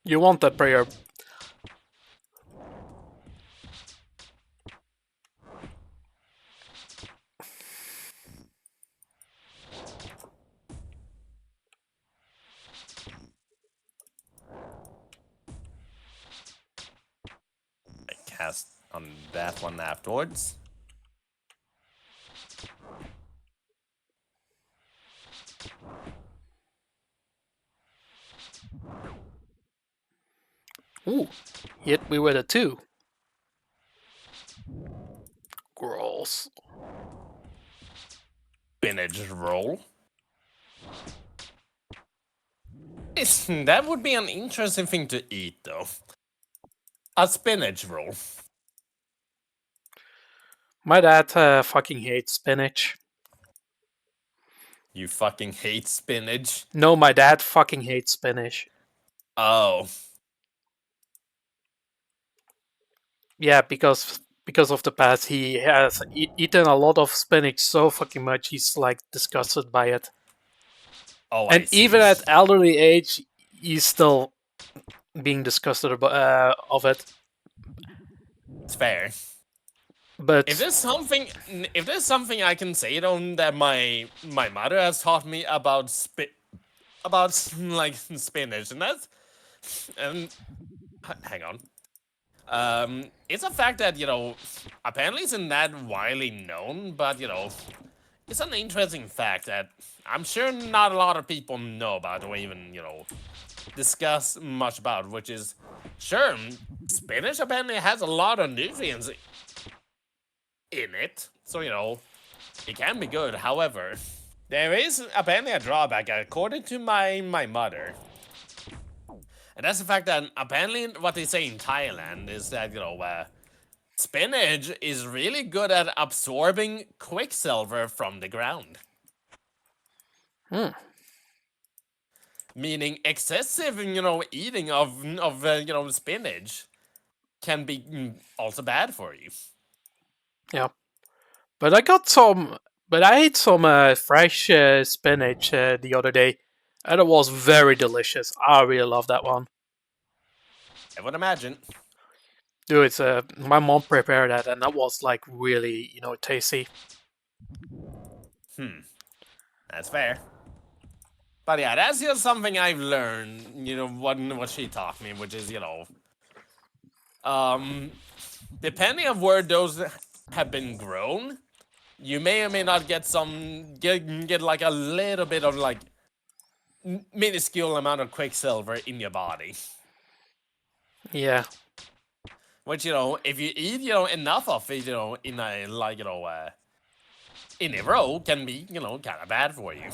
You want that prayer. I cast on that one afterwards. Ooh, hit me with a 2. Gross. Spinach roll. That would be an interesting thing to eat, though. A spinach roll. My dad fucking hates spinach. You fucking hate spinach. No, my dad fucking hates spinach. Oh. Yeah, because of the past, he has eaten a lot of spinach so fucking much he's like disgusted by it. Oh, And I see. even at elderly age, he's still being disgusted of it. It's fair. But If there's something I can say though that my mother has taught me about like spinach, and hang on. It's a fact that apparently isn't that widely known, but it's an interesting fact that I'm sure not a lot of people know about or even discuss much about, which is sure spinach apparently has a lot of nutrients in it, so it can be good. However, there is apparently a drawback according to my mother. And that's the fact that apparently what they say in Thailand is that, spinach is really good at absorbing quicksilver from the ground. Meaning excessive, eating of spinach can be also bad for you. yeah, but I ate some fresh spinach the other day, and it was very delicious. I really love that one. I would imagine. Dude, it's my mom prepared that, and that was like really tasty. That's fair. But yeah, that's just something I've learned, what she taught me, which is, depending on where those have been grown, you may or may not get get like a little bit of like minuscule amount of quicksilver in your body. Yeah. Which, if you eat, enough of it, in a like, in a row can be, kind of bad for you.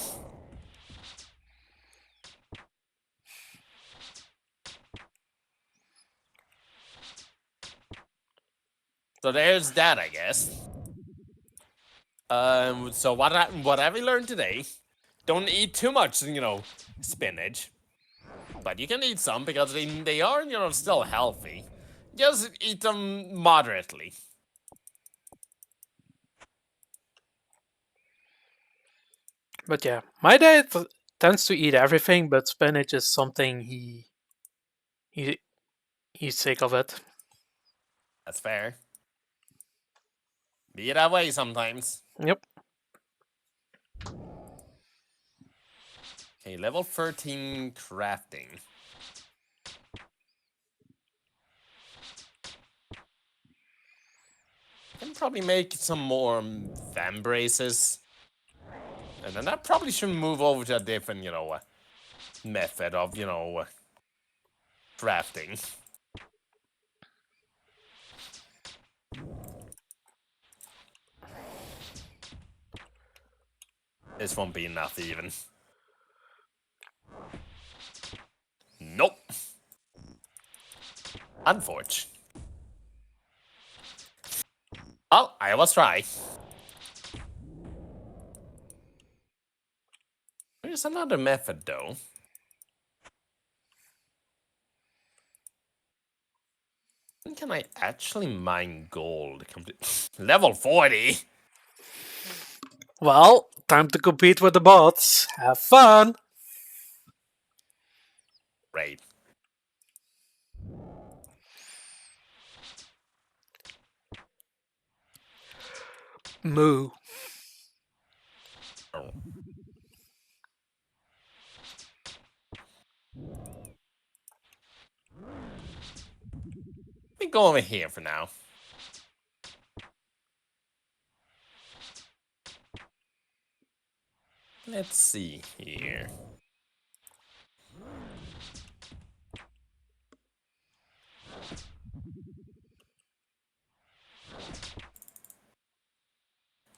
So there's that, I guess. So what have we learned today? Don't eat too much, spinach. But you can eat some because they are, still healthy. Just eat them moderately. But yeah, my dad tends to eat everything, but spinach is something he he's sick of it. That's fair. Be that way sometimes. Yep. Okay, level 13 crafting. I can probably make some more fan braces. And then I probably should move over to a different, method of, crafting. This won't be enough even. Nope. Unfortunate. Oh, I was try. There's another method, though. When can I actually mine gold? Level 40? Well, time to compete with the bots. Have fun! Right. Moo. Oh. Let me go over here for now. Let's see here.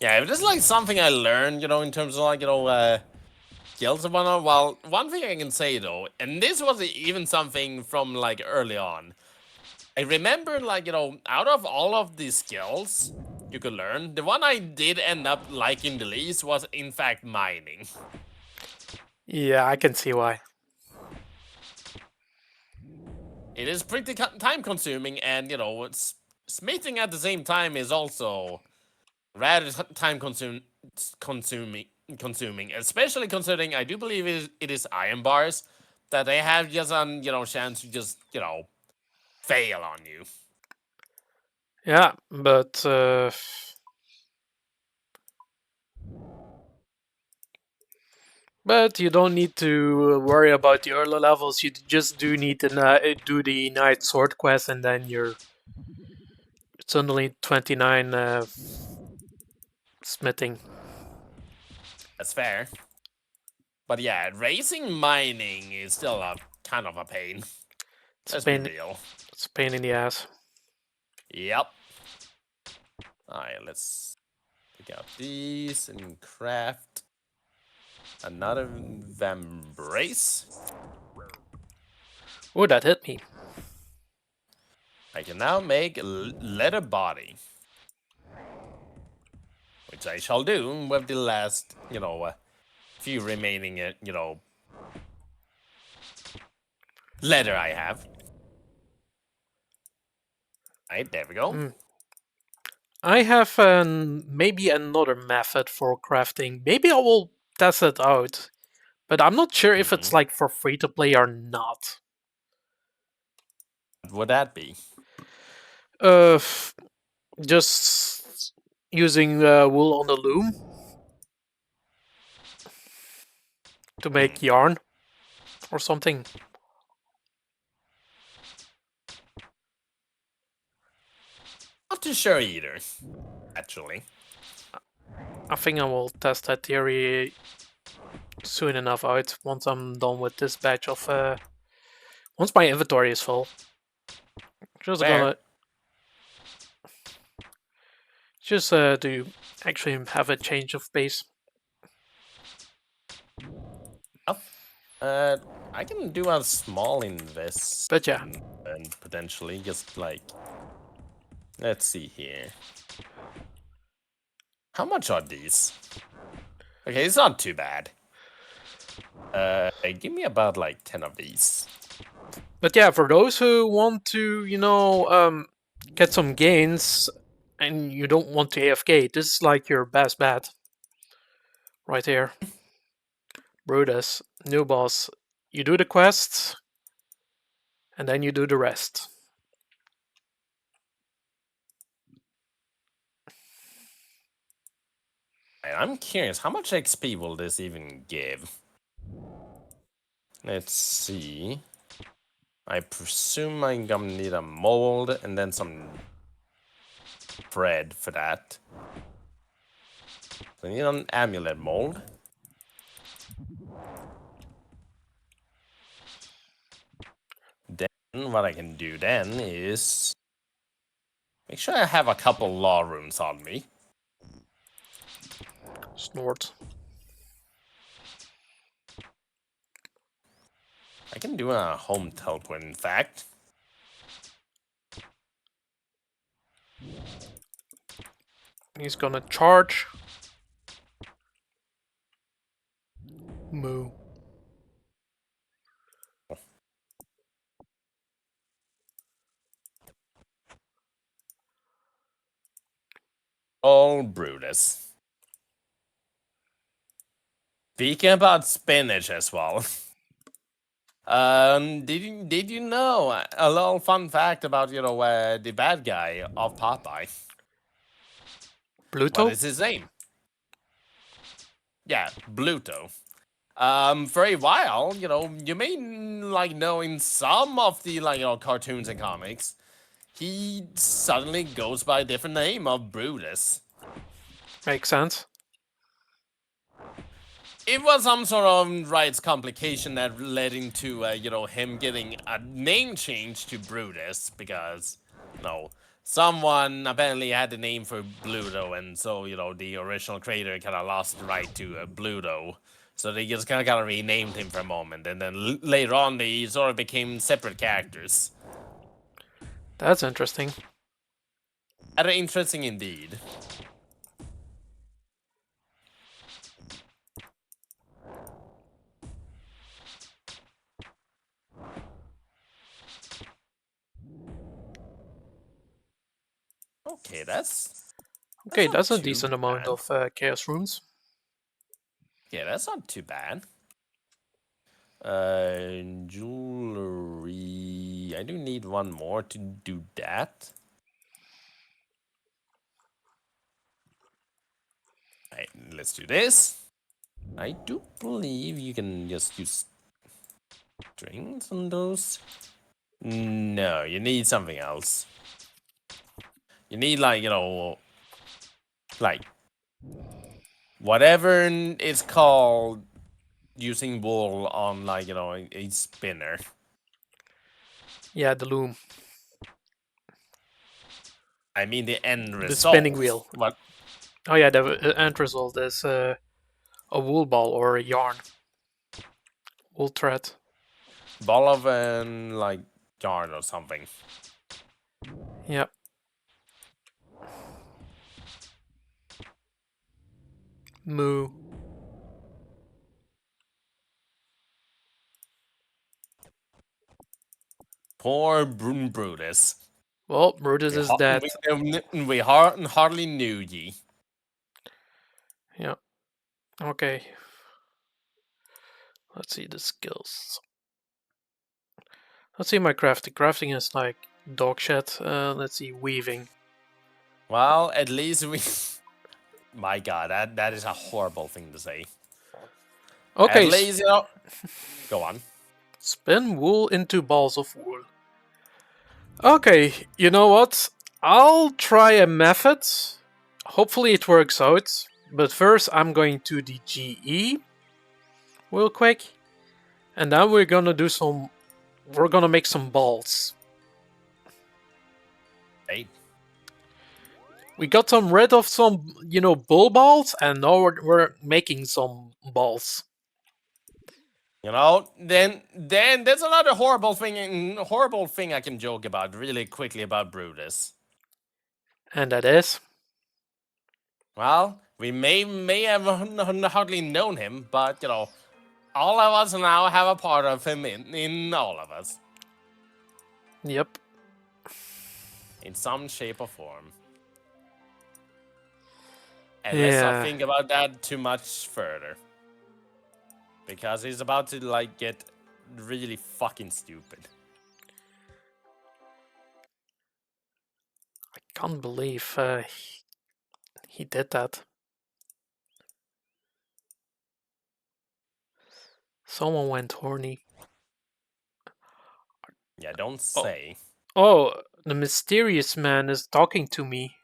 Yeah, it was like something I learned, in terms of skills and whatnot. Well, one thing I can say though, and this was even something from like early on. I remember out of all of these skills you could learn, the one I did end up liking the least was in fact mining. Yeah, I can see why. It is pretty time consuming, and smithing at the same time is also rather time consuming, especially considering I do believe it is iron bars that they have just on chance to just fail on you. Yeah, but you don't need to worry about the early levels. You just do need to do the night sword quest, and then you're suddenly 29 smithing. That's fair. But yeah, racing mining is still a kind of a pain. Let's be real. It's a pain in the ass. Yep. Alright, let's pick out these and craft another vambrace. Oh, that hit me. I can now make a leather body, which I shall do with the last, few remaining, leather I have. Right, there we go. I have maybe another method for crafting. Maybe I will test it out, but I'm not sure if it's like for free to play or not. What would that be? Just using wool on the loom to make yarn or something. Not too sure either, actually. I think I will test that theory soon enough out once I'm done with this batch of. Once my inventory is full. Just gonna to actually have a change of pace. I can do a small invest. But yeah. And potentially just like, let's see here. How much are these? Okay, it's not too bad. Give me about like 10 of these. But yeah, for those who want to, get some gains and you don't want to AFK, this is like your best bet. Right here. Brutus, new boss. You do the quests, and then you do the rest. I'm curious, how much XP will this even give? Let's see. I presume I'm gonna need a mold and then some bread for that. So I need an amulet mold. Then what I can do then is make sure I have a couple law runes on me. Snort. I can do a home teleport, in fact. He's gonna charge. Moo. Oh, Brutus. Speaking about spinach as well. Did you know a little fun fact about the bad guy of Popeye? What Pluto? is his name? Yeah, Bluto. For a while, you may like know in some of the cartoons and comics, he suddenly goes by a different name of Brutus. Makes sense. It was some sort of rights complication that led into him getting a name change to Brutus because someone apparently had the name for Bluto, and so the original creator kind of lost the right to Bluto, so they just kind of renamed him for a moment, and then later on they sort of became separate characters. That's interesting. Rather interesting indeed. Okay, that's Okay, not that's a too decent amount bad. of chaos runes. Yeah, that's not too bad. Jewelry. I do need one more to do that. Alright, let's do this. I do believe you can just use strings on those. No, you need something else. You need like whatever it's called using wool on a spinner. Yeah, the loom. I mean the end result. The spinning wheel. What? Oh yeah, the end result is a wool ball or a yarn. Wool thread. Ball of yarn or something. Yep. Moo. Poor Brutus. Well, Brutus is dead. We hardly knew ye. Yeah. Okay. Let's see the skills. Let's see my crafting. Crafting is like dog shit. Let's see, weaving. Well, at least we. My God, that is a horrible thing to say. Okay. At least Go on. Spin wool into balls of wool. Okay, you know what? I'll try a method. Hopefully it works out. But first I'm going to the GE real quick. And then we're gonna make some balls. Hey. We got rid of some, bull balls, and now we're making some balls. Then there's another horrible thing I can joke about really quickly about Brutus. And that is? Well, we may have hardly known him, but all of us now have a part of him in all of us. Yep. In some shape or form. And let's not think about that too much further. Because he's about to get really fucking stupid. I can't believe he did that. Someone went horny. Yeah, don't say. Oh, the mysterious man is talking to me.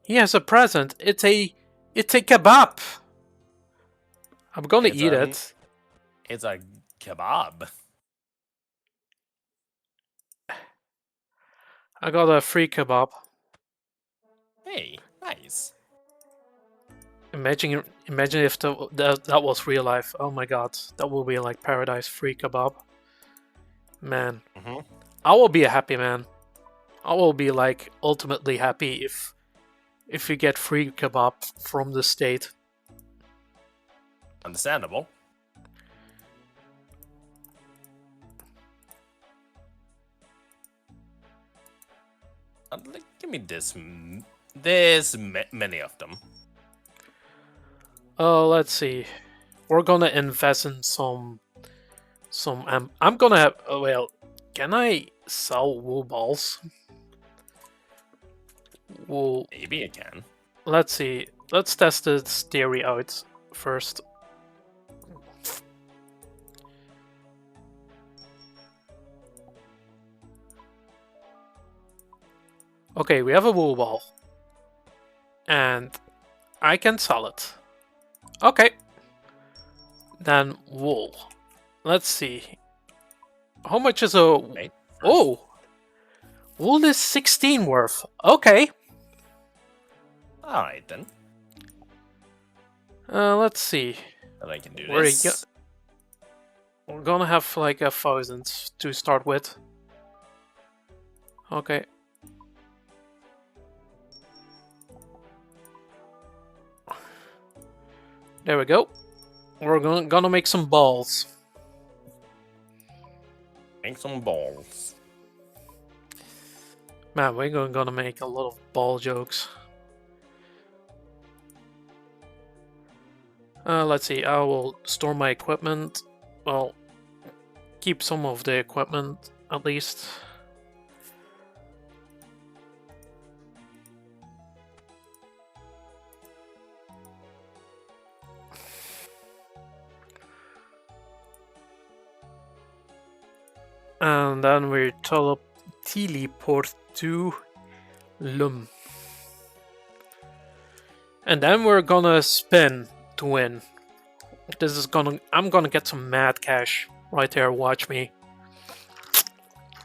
He has a present. It's a kebab. I'm gonna eat it. It's a kebab. I got a free kebab. Hey, nice. Imagine if that was real life. Oh my god, that will be like paradise. Free kebab. Man, I will be a happy man. I will be ultimately happy if you get free kebab from the state. Understandable. Give me this many of them. Let's see. We're gonna invest in some. I'm gonna have. Well, can I sell wool balls? Wool. Maybe I can. Let's see. Let's test this theory out first. Okay, we have a wool ball. And I can sell it. Okay. Then wool. Let's see. How much is a... Wait, oh! Wool is 16 worth. Okay. Alright then. Let's see. Then I can do We're this. We're gonna have like 1,000 to start with. Okay. There we go. We're gonna make some balls. Make some balls. Man, we're gonna make a lot of ball jokes. Let's see, I will store my equipment. Well, keep some of the equipment, at least. And then we teleport to Lum. And then we're gonna spin to win. This is I'm gonna get some mad cash right there. Watch me.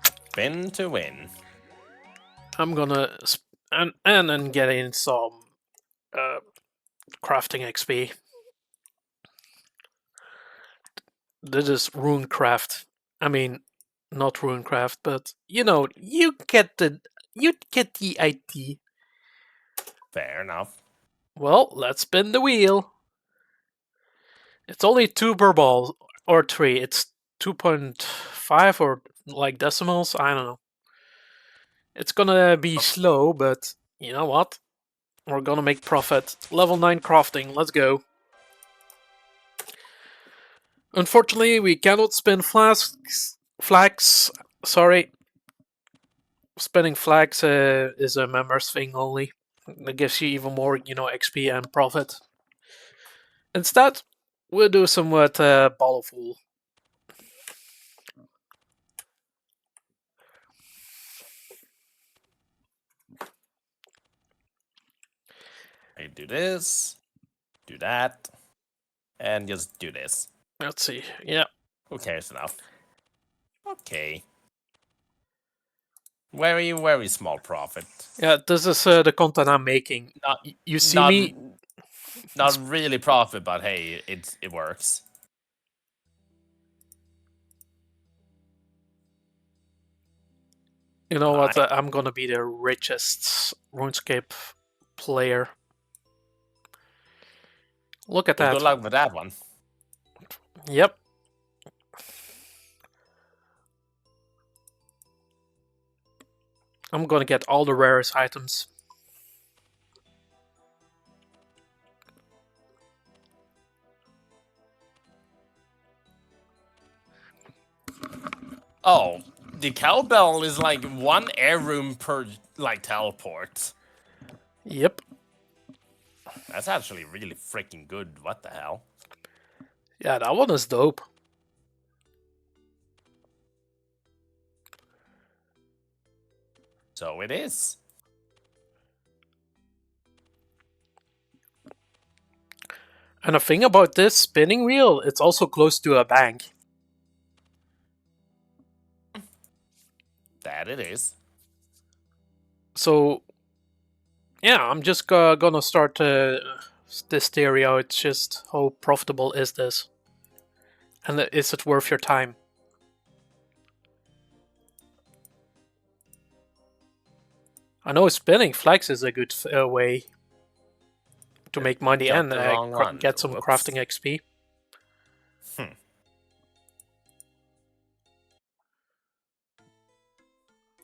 Spin to win. I'm gonna and then get in some crafting XP. This is RuneCraft. I mean, not RuneCraft, but you know, you get the idea. Fair enough. Well, let's spin the wheel. It's only 2 per ball, or 3. It's 2.5 or like decimals. I don't know. It's gonna be slow, but you know what? We're gonna make profit. Level 9 crafting. Let's go. Unfortunately, we cannot spin flags. Sorry. Spinning flags is a members thing only. That gives you even more, XP and profit. Instead, we'll do some with Ball of Wool. I do this, do that, and just do this. Let's see. Yeah. Who cares enough? Okay. Very small profit. Yeah, this is the content I'm making. You see me? Not really profit, but hey, it works. You know what? I'm gonna be the richest RuneScape player. Look at that. Good luck with that one. Yep. I'm gonna get all the rarest items. Oh, the cowbell is like 1 air room per like teleport. Yep. That's actually really freaking good. What the hell? Yeah, that one is dope. So it is. And the thing about this spinning wheel, it's also close to a bank. That it is. So, yeah, I'm just gonna start this theory out. It's just how profitable is this? And is it worth your time? I know spinning flags is a good way to make money and get some crafting XP.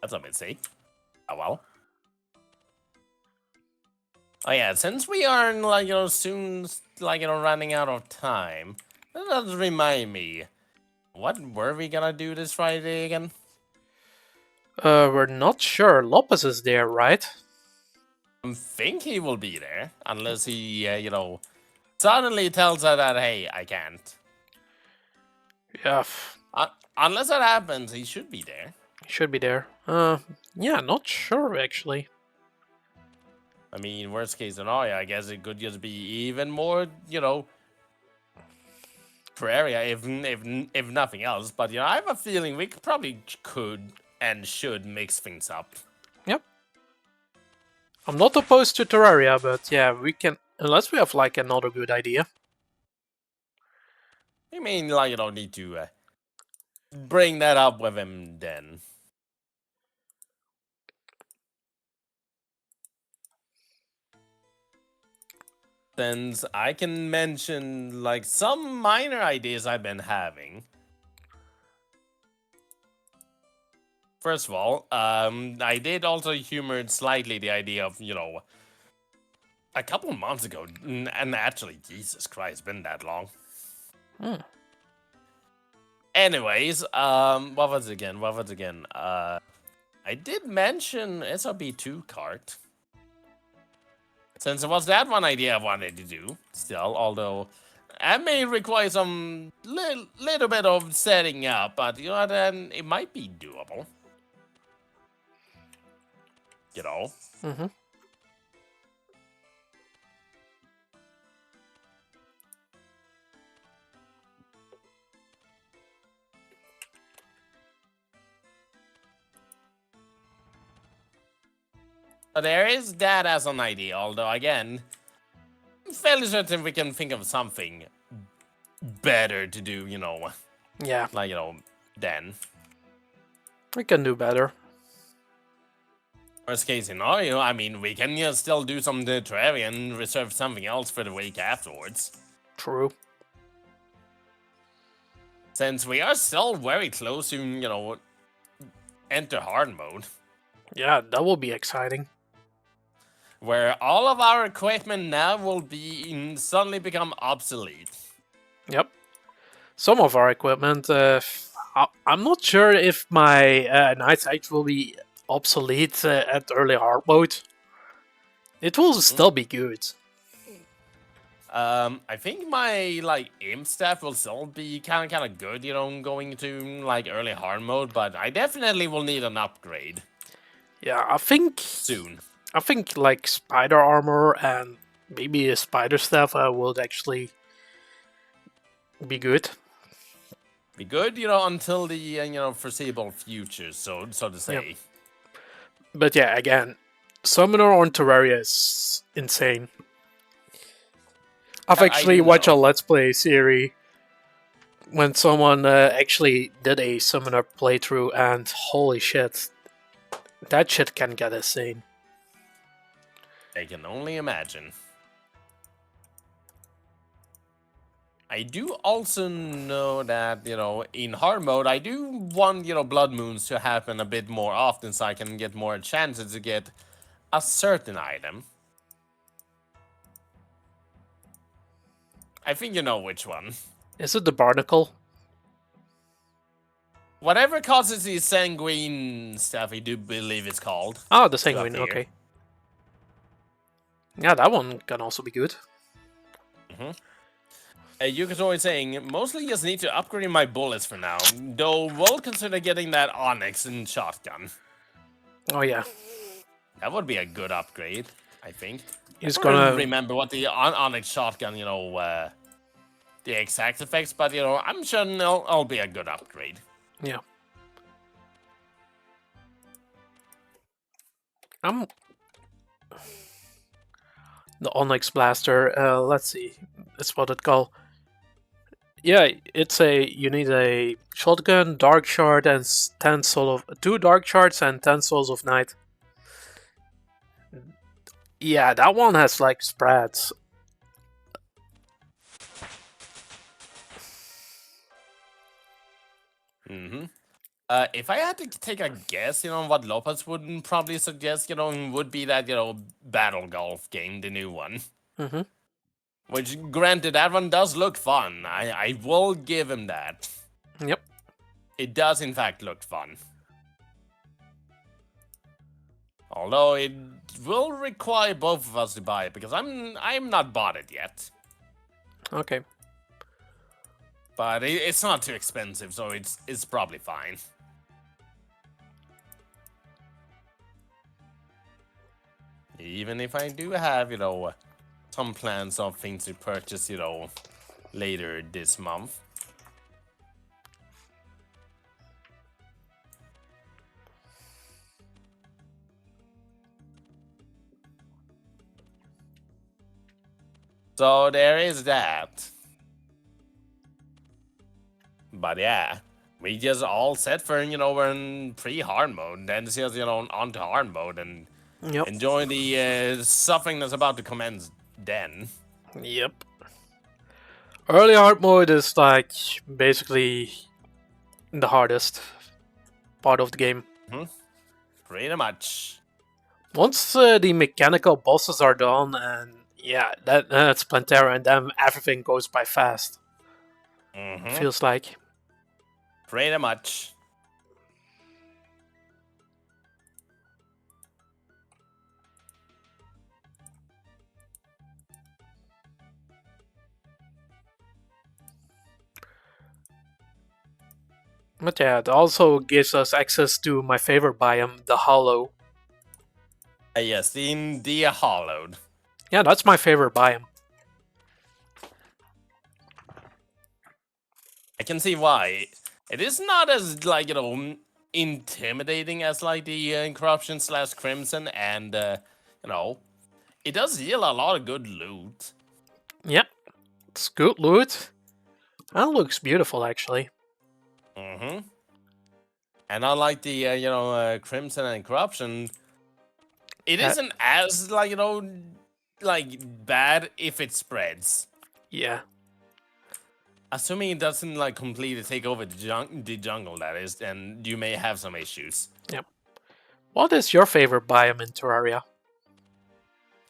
That's a bit safe. Oh well. Oh yeah, since we are like soon running out of time, that does remind me. What were we gonna do this Friday again? We're not sure. Lopez is there, right? I think he will be there unless he suddenly tells her that hey, I can't. Yeah, Unless that happens, he should be there. he should be there. Yeah, not sure actually. I mean, worst case scenario, I guess it could just be even more, Prairie, if nothing else. But I have a feeling we probably could and should mix things up. Yep. I'm not opposed to Terraria, but yeah, we can, unless we have like another good idea. I mean, you don't need to bring that up with him then. Since I can mention some minor ideas I've been having. First of all, I did also humor slightly the idea of, a couple months ago, and actually, Jesus Christ, it's been that long. Anyways, what was it again? I did mention SRB2 cart. Since it was that one idea I wanted to do, still, although that may require some little bit of setting up, but then it might be doable. Mm-hmm. So there is that as an idea, although again, I'm fairly certain we can think of something better to do, Yeah, then. we can do better. Worst case scenario, I mean, we can still do some Terraria and reserve something else for the week afterwards. True. Since we are still very close to, enter hard mode. Yeah, that will be exciting. Where all of our equipment now will be suddenly become obsolete. Yep. Some of our equipment, I'm not sure if my Night Sight will be obsolete at early hard mode. It will still be good. I think my imp staff will still be kind of good, going to early hard mode, but I definitely will need an upgrade. Yeah, I think soon. I think spider armor and maybe a spider staff would actually be good. Be good, until the foreseeable future, so to say. Yep. But yeah, again, Summoner on Terraria is insane. I've actually watched a Let's Play series when someone actually did a Summoner playthrough, and holy shit, that shit can get insane. I can only imagine. I do also know that, in hard mode, I do want, blood moons to happen a bit more often so I can get more chances to get a certain item. I think you know which one. Is it the Barnacle? Whatever causes the sanguine stuff, I do believe it's called. Oh, the Sanguine, okay. Yeah, that one can also be good. Yukatori saying, mostly just need to upgrade my bullets for now, though we'll consider getting that Onyx and shotgun. Oh yeah. That would be a good upgrade, I think. He's I gonna don't remember what the Onyx shotgun, the exact effects, but, I'm sure it'll be a good upgrade. Yeah. The Onyx Blaster, let's see. That's what it's called. Yeah, you need a shotgun, dark shard, and 2 dark shards and 10 souls of night. Yeah, that one has spreads. Mm-hmm. If I had to take a guess, what Lopez would probably suggest, would be that, Battle Golf game, the new one. Mm-hmm. Which, granted, that one does look fun. I will give him that. Yep. It does, in fact, look fun. Although it will require both of us to buy it, because I'm not bought it yet. Okay. But it's not too expensive, so it's probably fine. Even if I do have, some plans of things to purchase, later this month. So there is that. But yeah, we just all set for, we're in pre-hard mode. Then it's just, on to hard mode and Yep. enjoy the suffering that's about to commence then. Yep. Early hard mode is like basically the hardest part of the game. Pretty much. Once the mechanical bosses are done, and yeah, that's Plantera, and then everything goes by fast. Feels like. Pretty much. But yeah, it also gives us access to my favorite biome, the Hollow. Yes, the hollowed. Yeah, that's my favorite biome. I can see why. It is not as, like, intimidating as, like, the Corruption / Crimson, and, it does yield a lot of good loot. Yep, it's good loot. And it looks beautiful, actually. And unlike the, Crimson and Corruption, it isn't as, like, bad if it spreads. Yeah. Assuming it doesn't, like, completely take over the jungle, that is, and you may have some issues. Yep. What is your favorite biome in Terraria?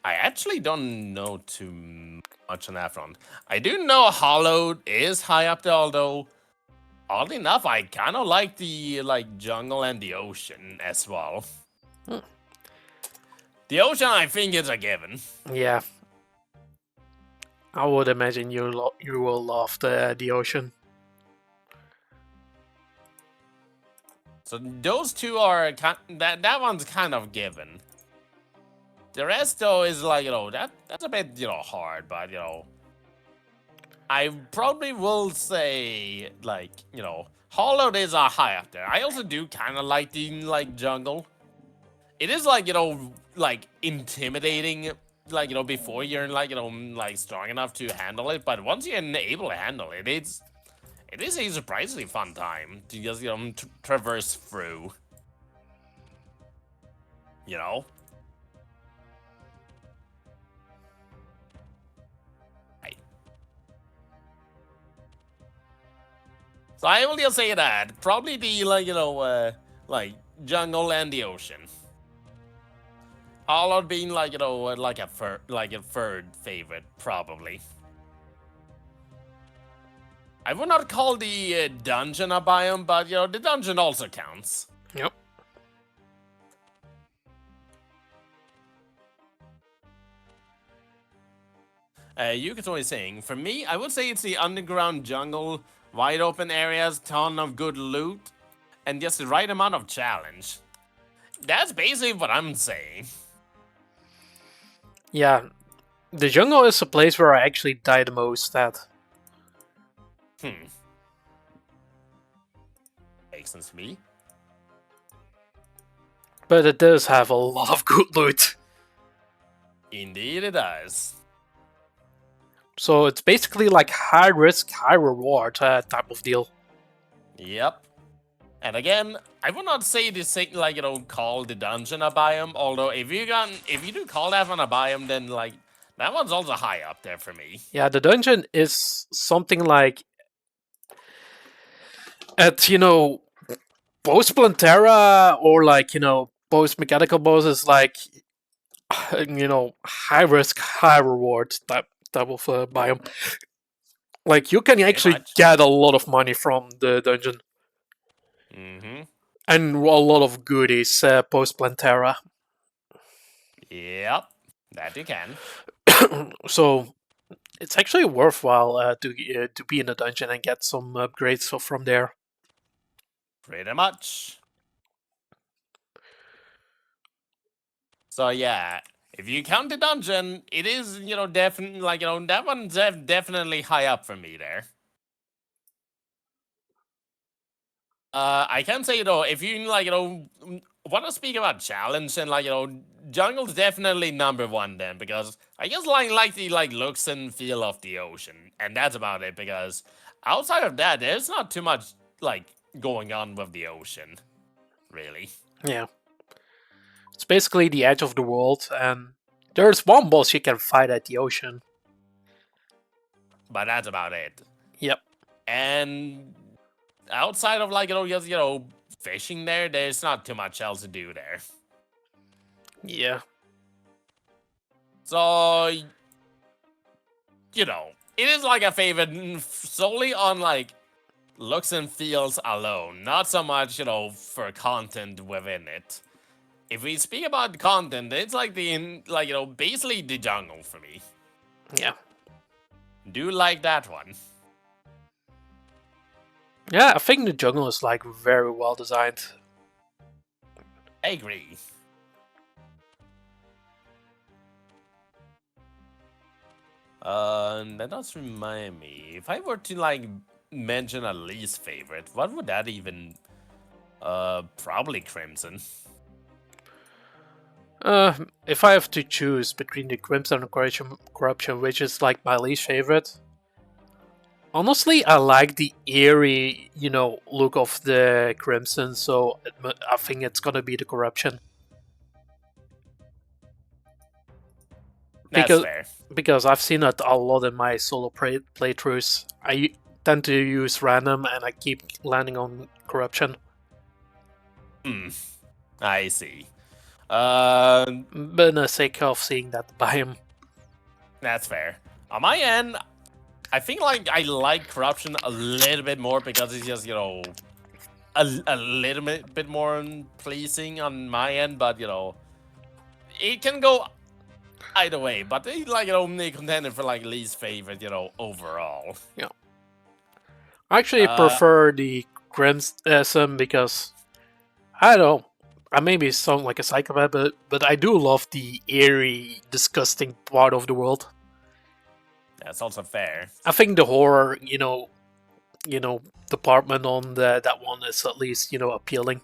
I actually don't know too much on that front. I do know Hollowed is high up there, although, oddly enough, I kind of like the, jungle and the ocean as well. The ocean, I think, is a given. Yeah. I would imagine you will love the ocean. So those two are that one's kind of given. The rest, though, is like, that's a bit, hard, but, I probably will say, like, Hollowed is high up there. I also do kind of like the, jungle. It is, like, intimidating, before you're, strong enough to handle it, but once you're able to handle it, it is a surprisingly fun time to just, traverse through. So I will just say that. Probably the, jungle and the ocean. All out being, like a third favorite, probably. I would not call the dungeon a biome, but, the dungeon also counts. Yep. You could always saying, for me, I would say it's the underground jungle, wide open areas, ton of good loot, and just the right amount of challenge. That's basically what I'm saying. Yeah. The jungle is a place where I actually die the most at. Makes sense to me. But it does have a lot of good loot. Indeed it does. So it's basically like high risk, high reward type of deal. Yep. And again, I would not say this thing call the dungeon a biome, although if you do call that one a biome, then that one's also high up there for me. Yeah, the dungeon is something like At, post Plantera or like, post mechanical bosses, like, high risk, high reward type of biome. Like, you can Pretty actually much. get a lot of money from the dungeon Mm-hmm. and a lot of goodies post Plantera. Yep. That you can. So it's actually worthwhile to be in a dungeon and get some upgrades from there. Pretty much. So yeah, if you count the dungeon, it is, definitely, like, that one's definitely high up for me there. I can say, though, if you, like, want to speak about challenge and, like, jungle's definitely number one then, because I just like the, like, looks and feel of the ocean, and that's about it, because outside of that, there's not too much, like, going on with the ocean, really. Yeah, it's basically the edge of the world, and there's one boss you can fight at the ocean. But that's about it. Yep. And outside of, like, just, fishing there's not too much else to do there. Yeah. So, it is like a favorite solely on, like, looks and feels alone, not so much, for content within it. If we speak about content, it's like basically the jungle for me. Yeah. Do like that one. Yeah, I think the jungle is like very well designed. I agree. That does remind me. If I were to, like, mention a least favorite, what would that even? Probably Crimson. If I have to choose between the Crimson and Corruption, which is like my least favorite, honestly, I like the eerie, look of the Crimson, so I think it's gonna be the Corruption. That's fair. Because I've seen it a lot in my solo playthroughs. I tend to use random, and I keep landing on Corruption. I see. But in the sake of seeing that biome. That's fair. On my end, I think, like, I like Corruption a little bit more because it's just, a little bit more pleasing on my end, but, it can go either way. But they, like, only contended for, like, least favorite, overall. Yeah. I actually prefer the Crimson because, I don't know, I maybe sound like a psychopath, but I do love the eerie, disgusting part of the world. That's also fair. I think the horror, department on that one is at least, appealing.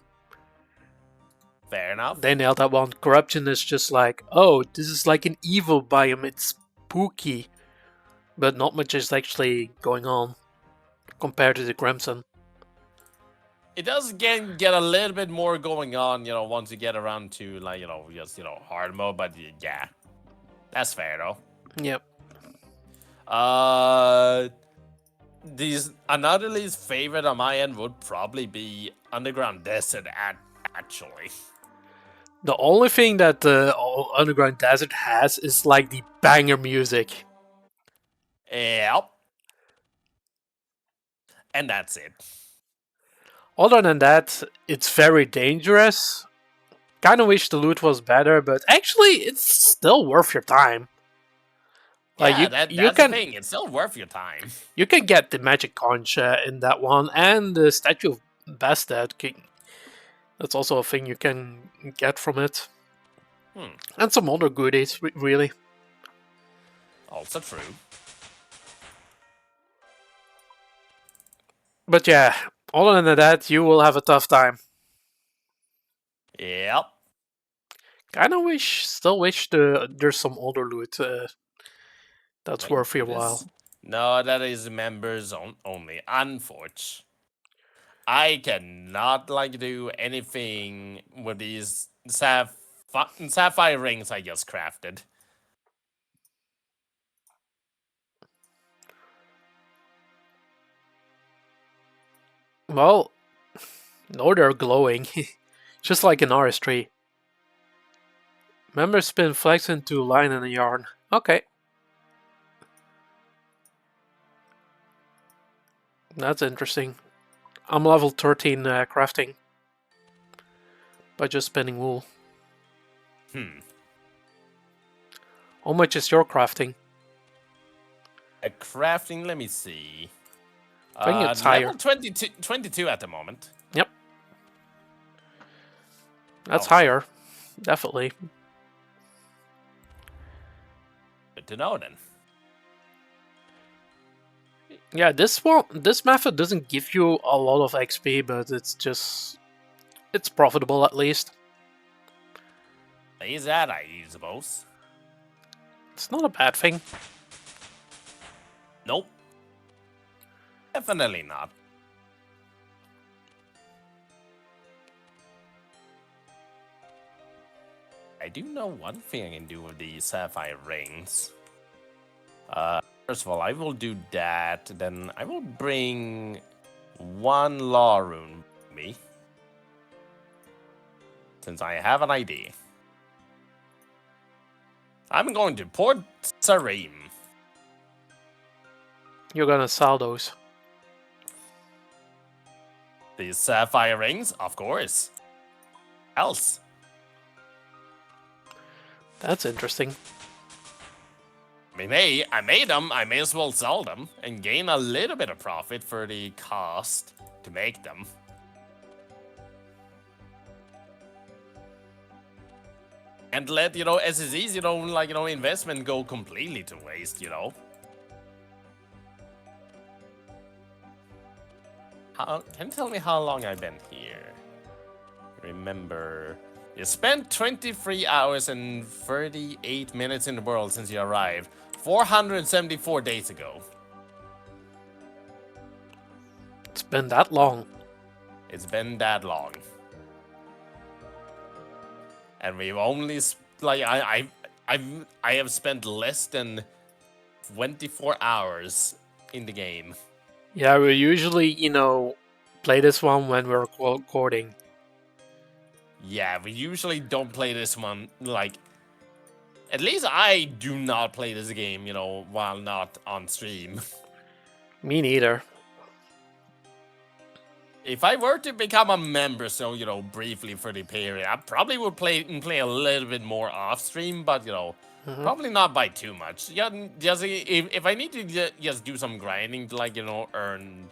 Fair enough. They nailed that one. Corruption is just like, oh, this is like an evil biome. It's spooky, but not much is actually going on compared to the Crimson. It does get a little bit more going on, once you get around to, like, just, hard mode, but yeah. That's fair, though. Yep. Another least favorite on my end would probably be Underground Desert, actually. The only thing that the Underground Desert has is like the banger music. Yep. And that's it. Other than that, it's very dangerous. Kind of wish the loot was better, but actually, it's still worth your time. Like, yeah, that's the thing. It's still worth your time. You can get the magic conch in that one, and the statue of Bastet. That's also a thing you can get from it. And some other goodies, really. Also true. But yeah, other than that, you will have a tough time. Yep. Kinda still wish there's some other loot that's worth your while. No, that is members only. Unfortunately. I cannot, like, do anything with these sapphire rings I just crafted. Well, no, they're glowing. Just like an RS3. Members spin flags into line and a yarn. Okay. That's interesting. I'm level 13 crafting. By just spinning wool. How much is your crafting? Crafting, let me see. I think it's higher. Level 22 at the moment. Yep. That's higher. Definitely. Good to know then. Yeah, this method doesn't give you a lot of XP, but it's profitable at least. Is that, I suppose. It's not a bad thing. Nope. Definitely not. I do know one thing I can do with the sapphire rings. First of all, I will do that. Then I will bring one law rune with me. Since I have an ID. I'm going to Port Sarim. You're gonna sell those. These sapphire rings, of course. Else. That's interesting. I mean, I made them, I may as well sell them and gain a little bit of profit for the cost to make them. And let, SSE's, investment go completely to waste, Can you tell me how long I've been here? Remember, you spent 23 hours and 38 minutes in the world since you arrived 474 days ago. It's been that long. It's been that long. And we've only, I have spent less than 24 hours in the game. Yeah, we usually, play this one when we're recording. Yeah, we usually don't play this one, at least I do not play this game, while not on stream. Me neither. If I were to become a member, so, briefly for the period, I probably would play a little bit more off stream, but, probably not by too much. Yeah, just if I need to just do some grinding to, earn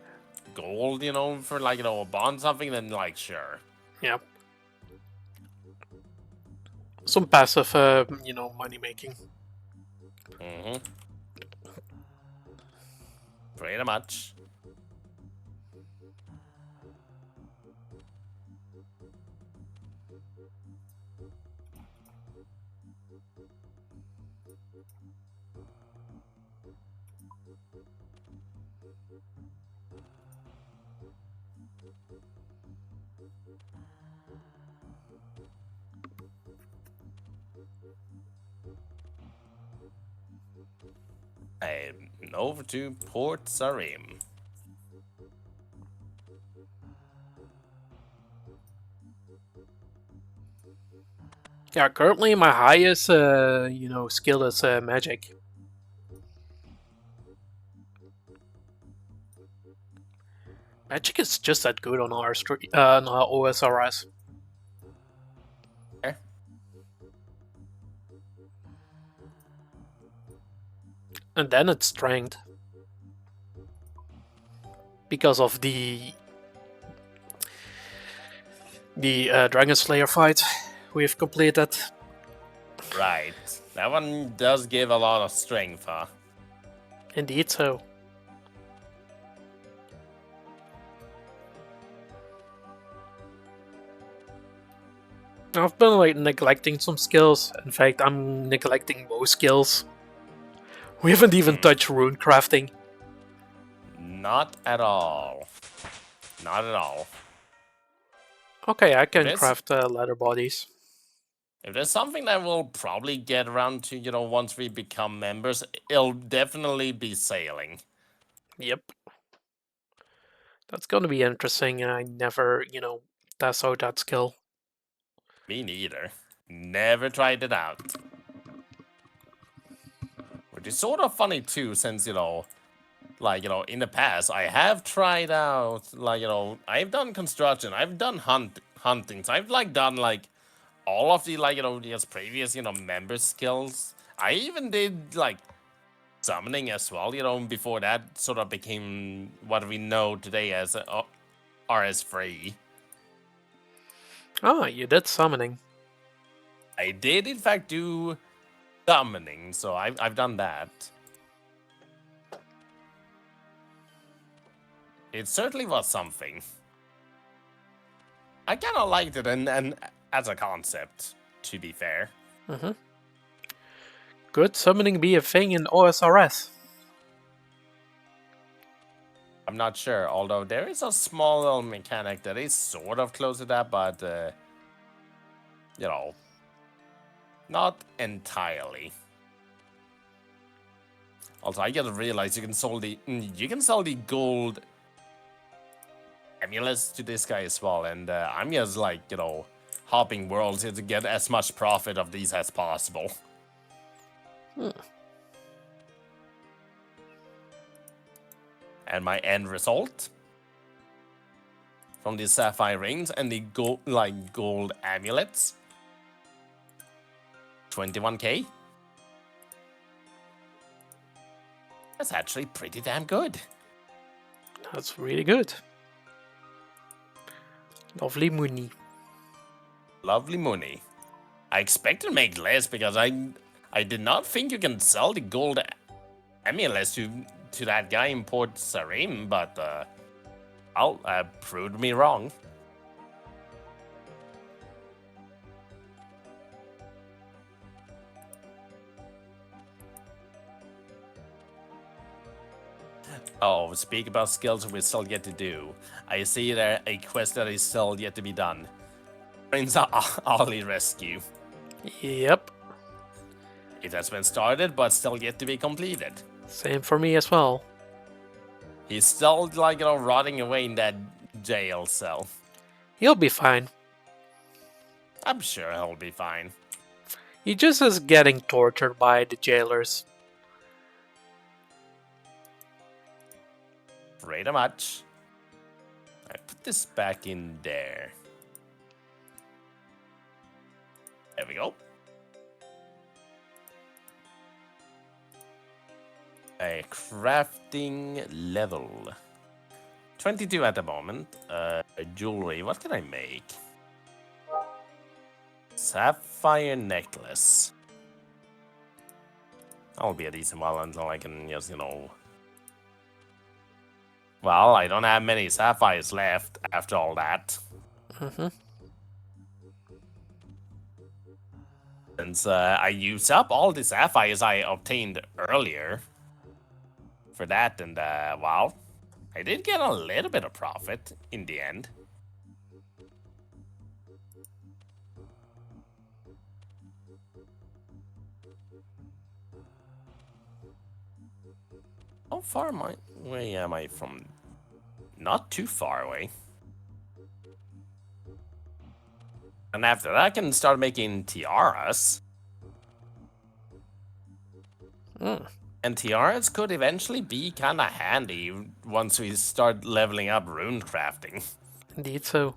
gold, for, a bond something, then, sure. Yeah. Some passive, money making. Pretty much. I'm over to Port Sarim. Yeah, currently my highest, skill is magic. Magic is just that good on OSRS. Okay. And then it's strength. Because of the Dragon Slayer fight we've completed. Right. That one does give a lot of strength, huh? Indeed so. I've been neglecting some skills. In fact, I'm neglecting most skills. We haven't even touched rune crafting. Not at all. Not at all. Okay, I can craft leather bodies. If there's something that we'll probably get around to, once we become members, it'll definitely be sailing. Yep. That's gonna be interesting. I never, test out that skill. Me neither. Never tried it out. Which is sort of funny too, since, like, in the past, I have tried out, like, I've done construction, I've done huntings, I've, like, done, like, all of the, like, just previous, member skills. I even did, like, summoning as well, before that sort of became what we know today as RS3. Ah, you did summoning. I did, in fact, do summoning, so I've done that. It certainly was something. I kind of liked it, and as a concept, to be fair. Mm-hmm. Could summoning be a thing in OSRS? I'm not sure, although there is a small little mechanic that is sort of close to that, but, not entirely. Also, I gotta realize you can sell the gold amulets to this guy as well, and I'm just like, hopping worlds here to get as much profit of these as possible. And my end result from the sapphire rings and the gold amulets, 21k. That's actually pretty damn good. That's really good. Lovely money. Lovely money. I expected to make less because I did not think you can sell the gold amulets to that guy in Port Sarim, but proved me wrong. Oh, speak about skills we still yet to do. I see there a quest that is still yet to be done. Prince Ali Rescue. Yep. It has been started, but still yet to be completed. Same for me as well. He's still, like, rotting away in that jail cell. He'll be fine. I'm sure he'll be fine. He just is getting tortured by the jailers. Pretty much. I put this back in there. There we go. A crafting level. 22 at the moment. Jewelry, what can I make? Sapphire necklace. That'll be a decent while until I can just, Well, I don't have many sapphires left after all that. Mm-hmm. Since I used up all the sapphires I obtained earlier for that, and well, I did get a little bit of profit in the end. How far away am I from? Not too far away. And after that, I can start making tiaras. And tiaras could eventually be kind of handy once we start leveling up rune crafting. Indeed so.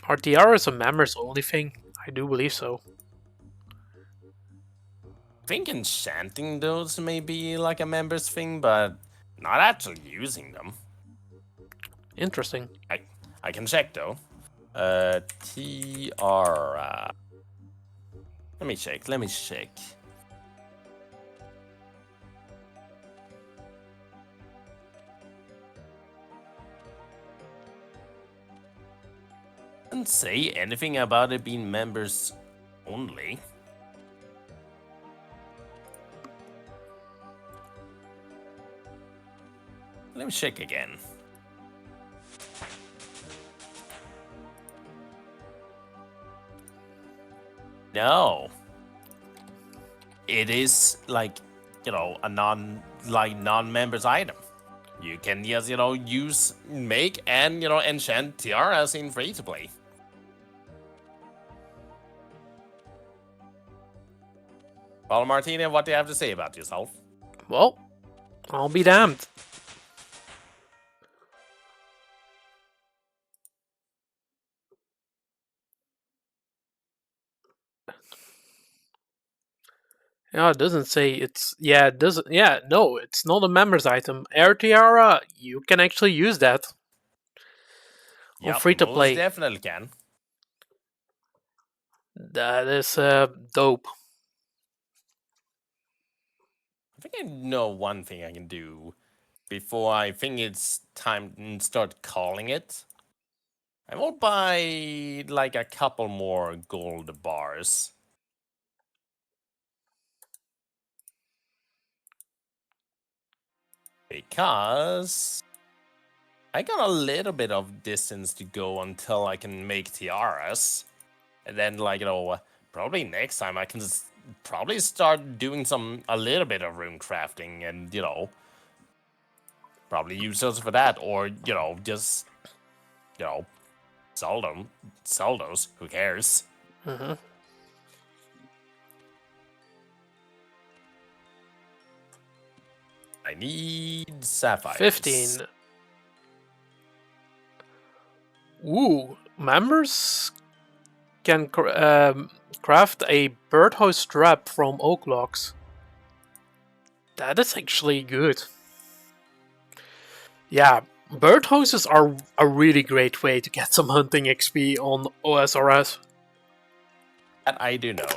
Are tiaras a members only thing? I do believe so. I think enchanting those may be like a members thing, but not actually using them. Interesting. I can check though. Tiara. Let me check. Doesn't say anything about it being members only. Let me check again. No. It is like, a non-members item. you can just, use, make, and, enchant tiaras in free-to-play. Well, Martina, what do you have to say about yourself? Well, I'll be damned. Yeah, it doesn't say it's... Yeah, it doesn't... Yeah, no, it's not a members item. Air Tiara, you can actually use that. On Yep, most free-to-play. definitely can. That is dope. I think I know one thing I can do before I think it's time to start calling it. I will buy like a couple more gold bars. Because I got a little bit of distance to go until I can make tiaras. And then, like, probably next time I can probably start doing a little bit of rune crafting and, probably use those for that. Or, just, you know, sell them. Sell those. Who cares? Mm-hmm. I need sapphires. 15. Ooh, members can craft a birdhouse trap from oak logs. That is actually good. Yeah, birdhouses are a really great way to get some hunting XP on OSRS. That I do know.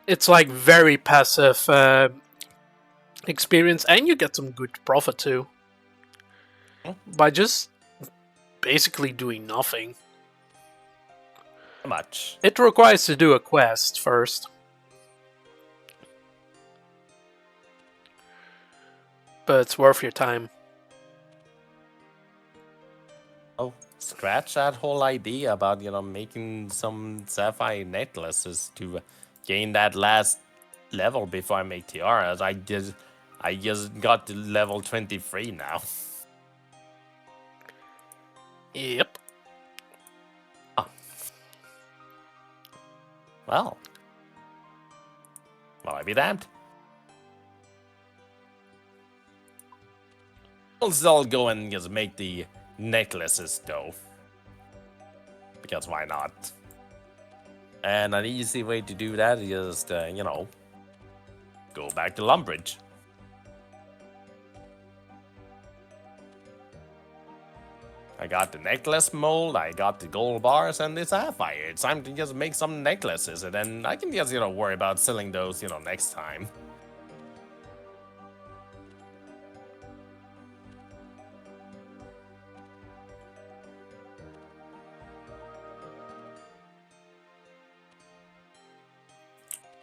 It's like very passive experience, and you get some good profit too. By just basically doing nothing. How much? It requires to do a quest first. But it's worth your time. Oh, scratch that whole idea about, making some sapphire necklaces to gain that last level before I make tiaras. I just got to level 23 now. Yep. Oh. Well, I be damned. I'll still go and just make the necklaces though. Because why not? And an easy way to do that is just, go back to Lumbridge. I got the necklace mold, I got the gold bars, and the sapphire. It's time to just make some necklaces, and then I can just, worry about selling those, next time.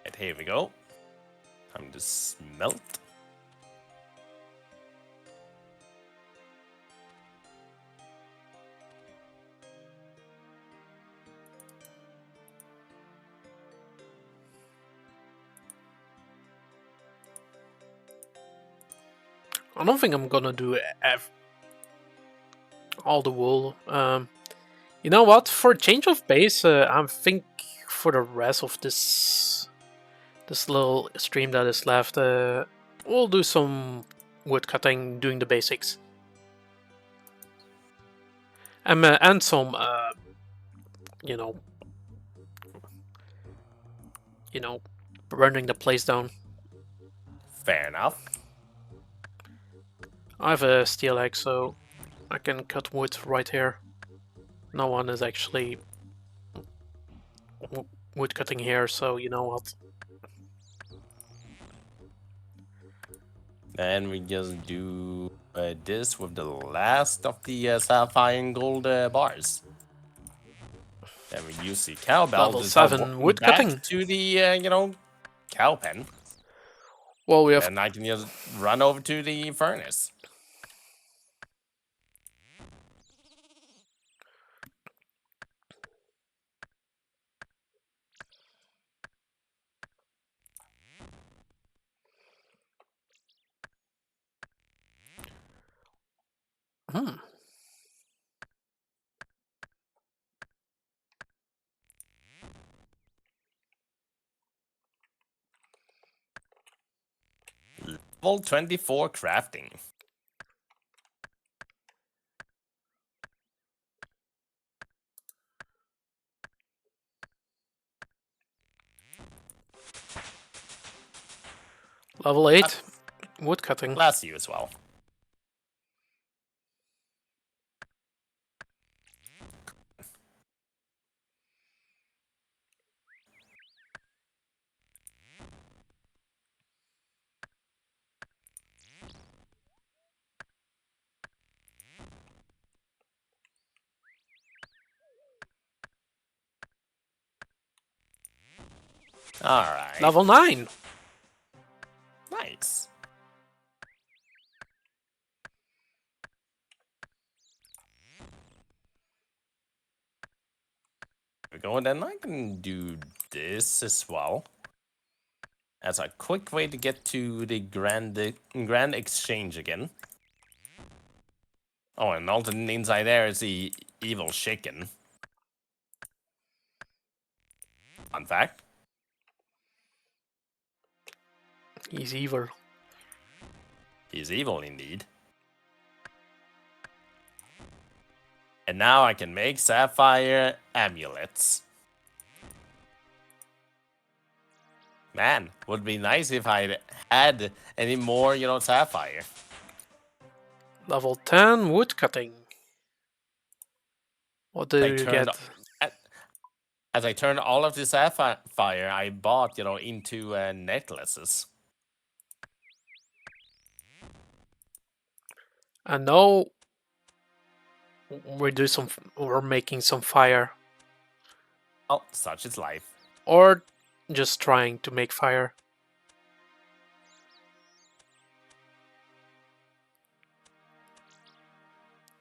And here we go. Time to smelt. I don't think I'm gonna do all the wool. You know what? For a change of pace, I think for the rest of this little stream that is left, we'll do some wood cutting, doing the basics, and some, you know, burning the place down. Fair enough. I have a steel axe, so I can cut wood right here. No one is actually wood cutting here, so you know what? And we just do this with the last of the sapphire and gold bars. Then we use the cowbell Level to 7 wood back cutting. to the, cow pen. Well, we have... And I can just run over to the furnace. Hmm. Level 24 crafting. Level 8, woodcutting. Bless you as well. Alright. Level 9. Nice. There we go, and then I can do this as well. As a quick way to get to the Grand Exchange again. Oh, and all the inside there is the evil chicken. Fun fact. He's evil. He's evil indeed. And now I can make sapphire amulets. Man, would be nice if I had any more, sapphire. Level 10, woodcutting. What do you get? As I turned all of the sapphire I bought, into necklaces. And now we're making some fire. Oh, such is life. Or just trying to make fire.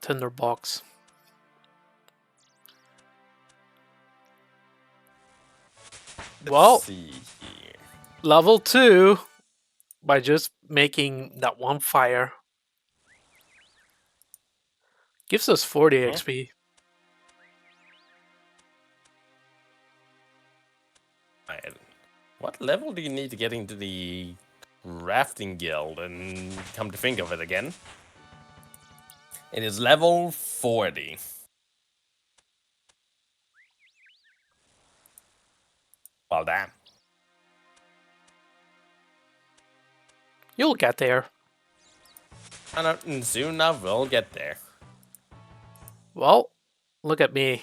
Tinderbox. Let's see here. Level 2 by just making that one fire. Gives us 40 XP. What level do you need to get into the rafting guild? And come to think of it again, it is level 40. Well, damn. You'll get there. And soon enough, we'll get there. Well, look at me.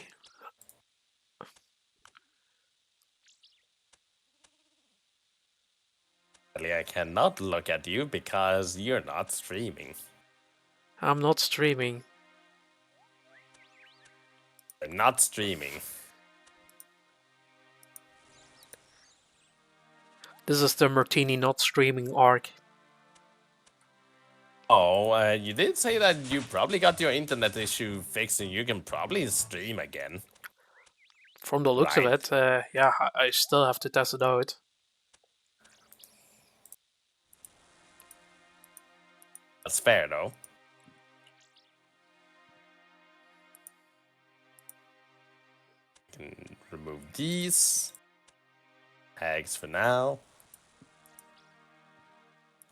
I cannot look at you because you're not streaming. I'm not streaming. You're not streaming. This is the Martini not streaming arc. Oh, you did say that you probably got your internet issue fixed and you can probably stream again. From the looks of it, yeah, I still have to test it out. That's fair, though. Can remove these. Hags for now.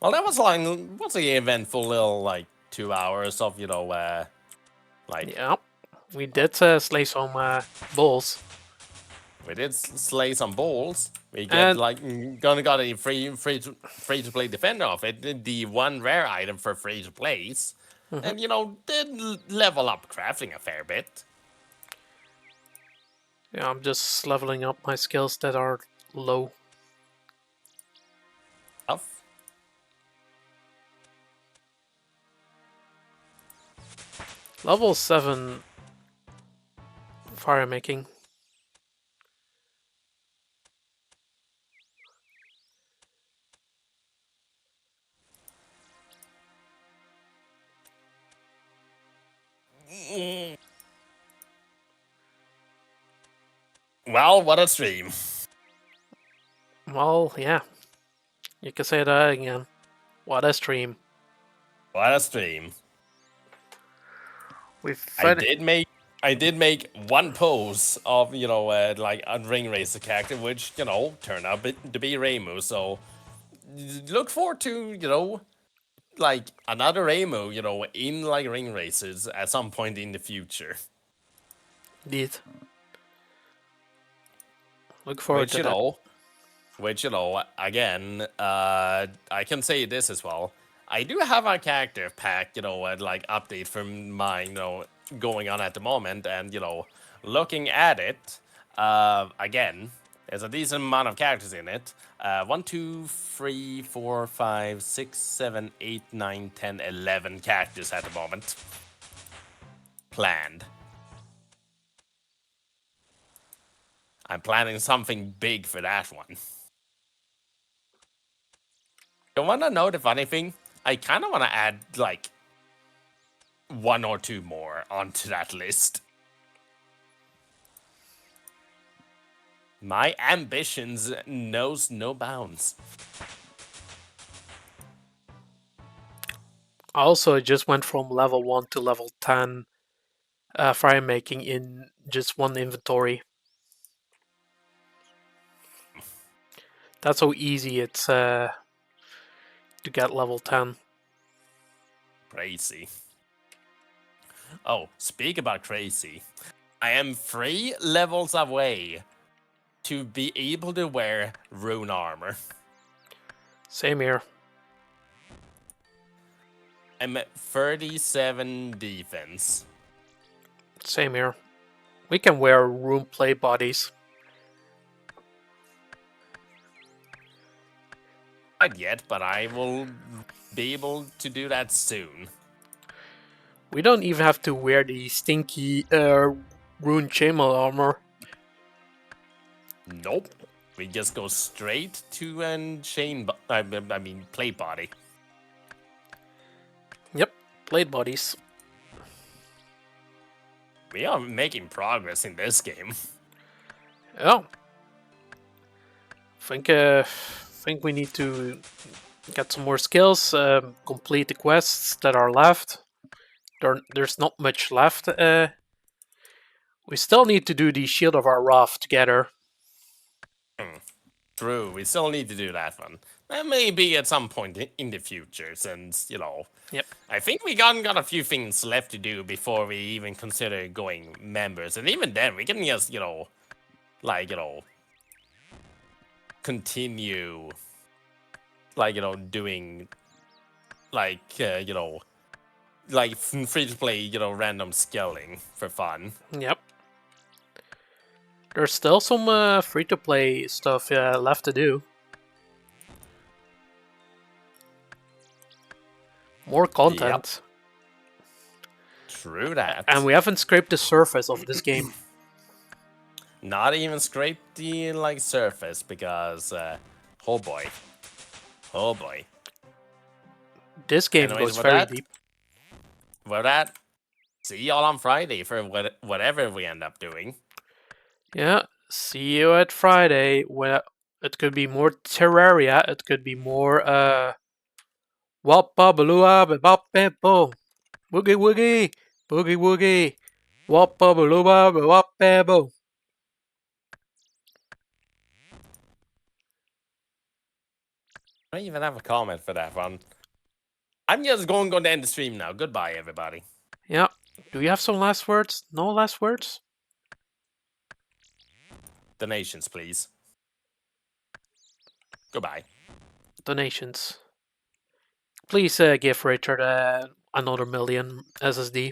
Well, that was like, what's the eventful little, 2 hours of, Yeah, we did slay some bulls. We did slay some bulls. We get, gonna got a free to play defender of it. The one rare item for free to plays. And, did level up crafting a fair bit. Yeah, I'm just leveling up my skills that are low. Tough. Level 7 fire making. Well, what a stream. Well, yeah. You can say that again. What a stream. What a stream. We've I did make one pose of like a ring racer character, which turned out to be Reimu. So look forward to like another Reimu in like ring races at some point in the future. Indeed. Look forward Which to that. which again, I can say this as well. I do have a character pack, like update from mine, going on at the moment, and looking at it, again, there's a decent amount of characters in it. 1, 2, 3, 4, 5, 6, 7, 8, 9, 10, 11 characters at the moment. Planned. I'm planning something big for that one. You wanna know the funny thing? I kind of want to add like 1 or 2 more onto that list. My ambitions knows no bounds. Also, I just went from level 1 to level 10 fire making in just one inventory. That's how easy it's to get level 10. Crazy. Oh, speak about crazy. I am 3 levels away to be able to wear rune armor. Same here. I'm at 37 defense. Same here. We can wear rune plate bodies. Not yet, but I will be able to do that soon. We don't even have to wear the stinky rune chainmail armor. Nope. We just go straight to I mean plate body. Yep, plate bodies. We are making progress in this game. Oh. Think we need to get some more skills, complete the quests that are left. There's not much left. We still need to do the Shield of our Wrath together. True, we still need to do that one. Maybe at some point in the future, since, Yep. I think we got a few things left to do before we even consider going members. And even then, we can just, continue, doing, free to play, random scaling for fun. Yep. There's still some free-to-play stuff left to do. More content. Yep. True that. And we haven't scraped the surface of this game. Not even scrape the surface because oh boy. This game Anyways, goes very deep. With that, see y'all on Friday for whatever we end up doing. Yeah, see you at Friday. Where it could be more Terraria. It could be more Wappa balua bop bo. Woogie woogie. Boogie woogie. Wappa balua bop bo. I don't even have a comment for that one. I'm just going to end the stream now. Goodbye, everybody. Yeah. Do you have some last words? No last words? Donations, please. Goodbye. Donations. Please give Richard another million SSD.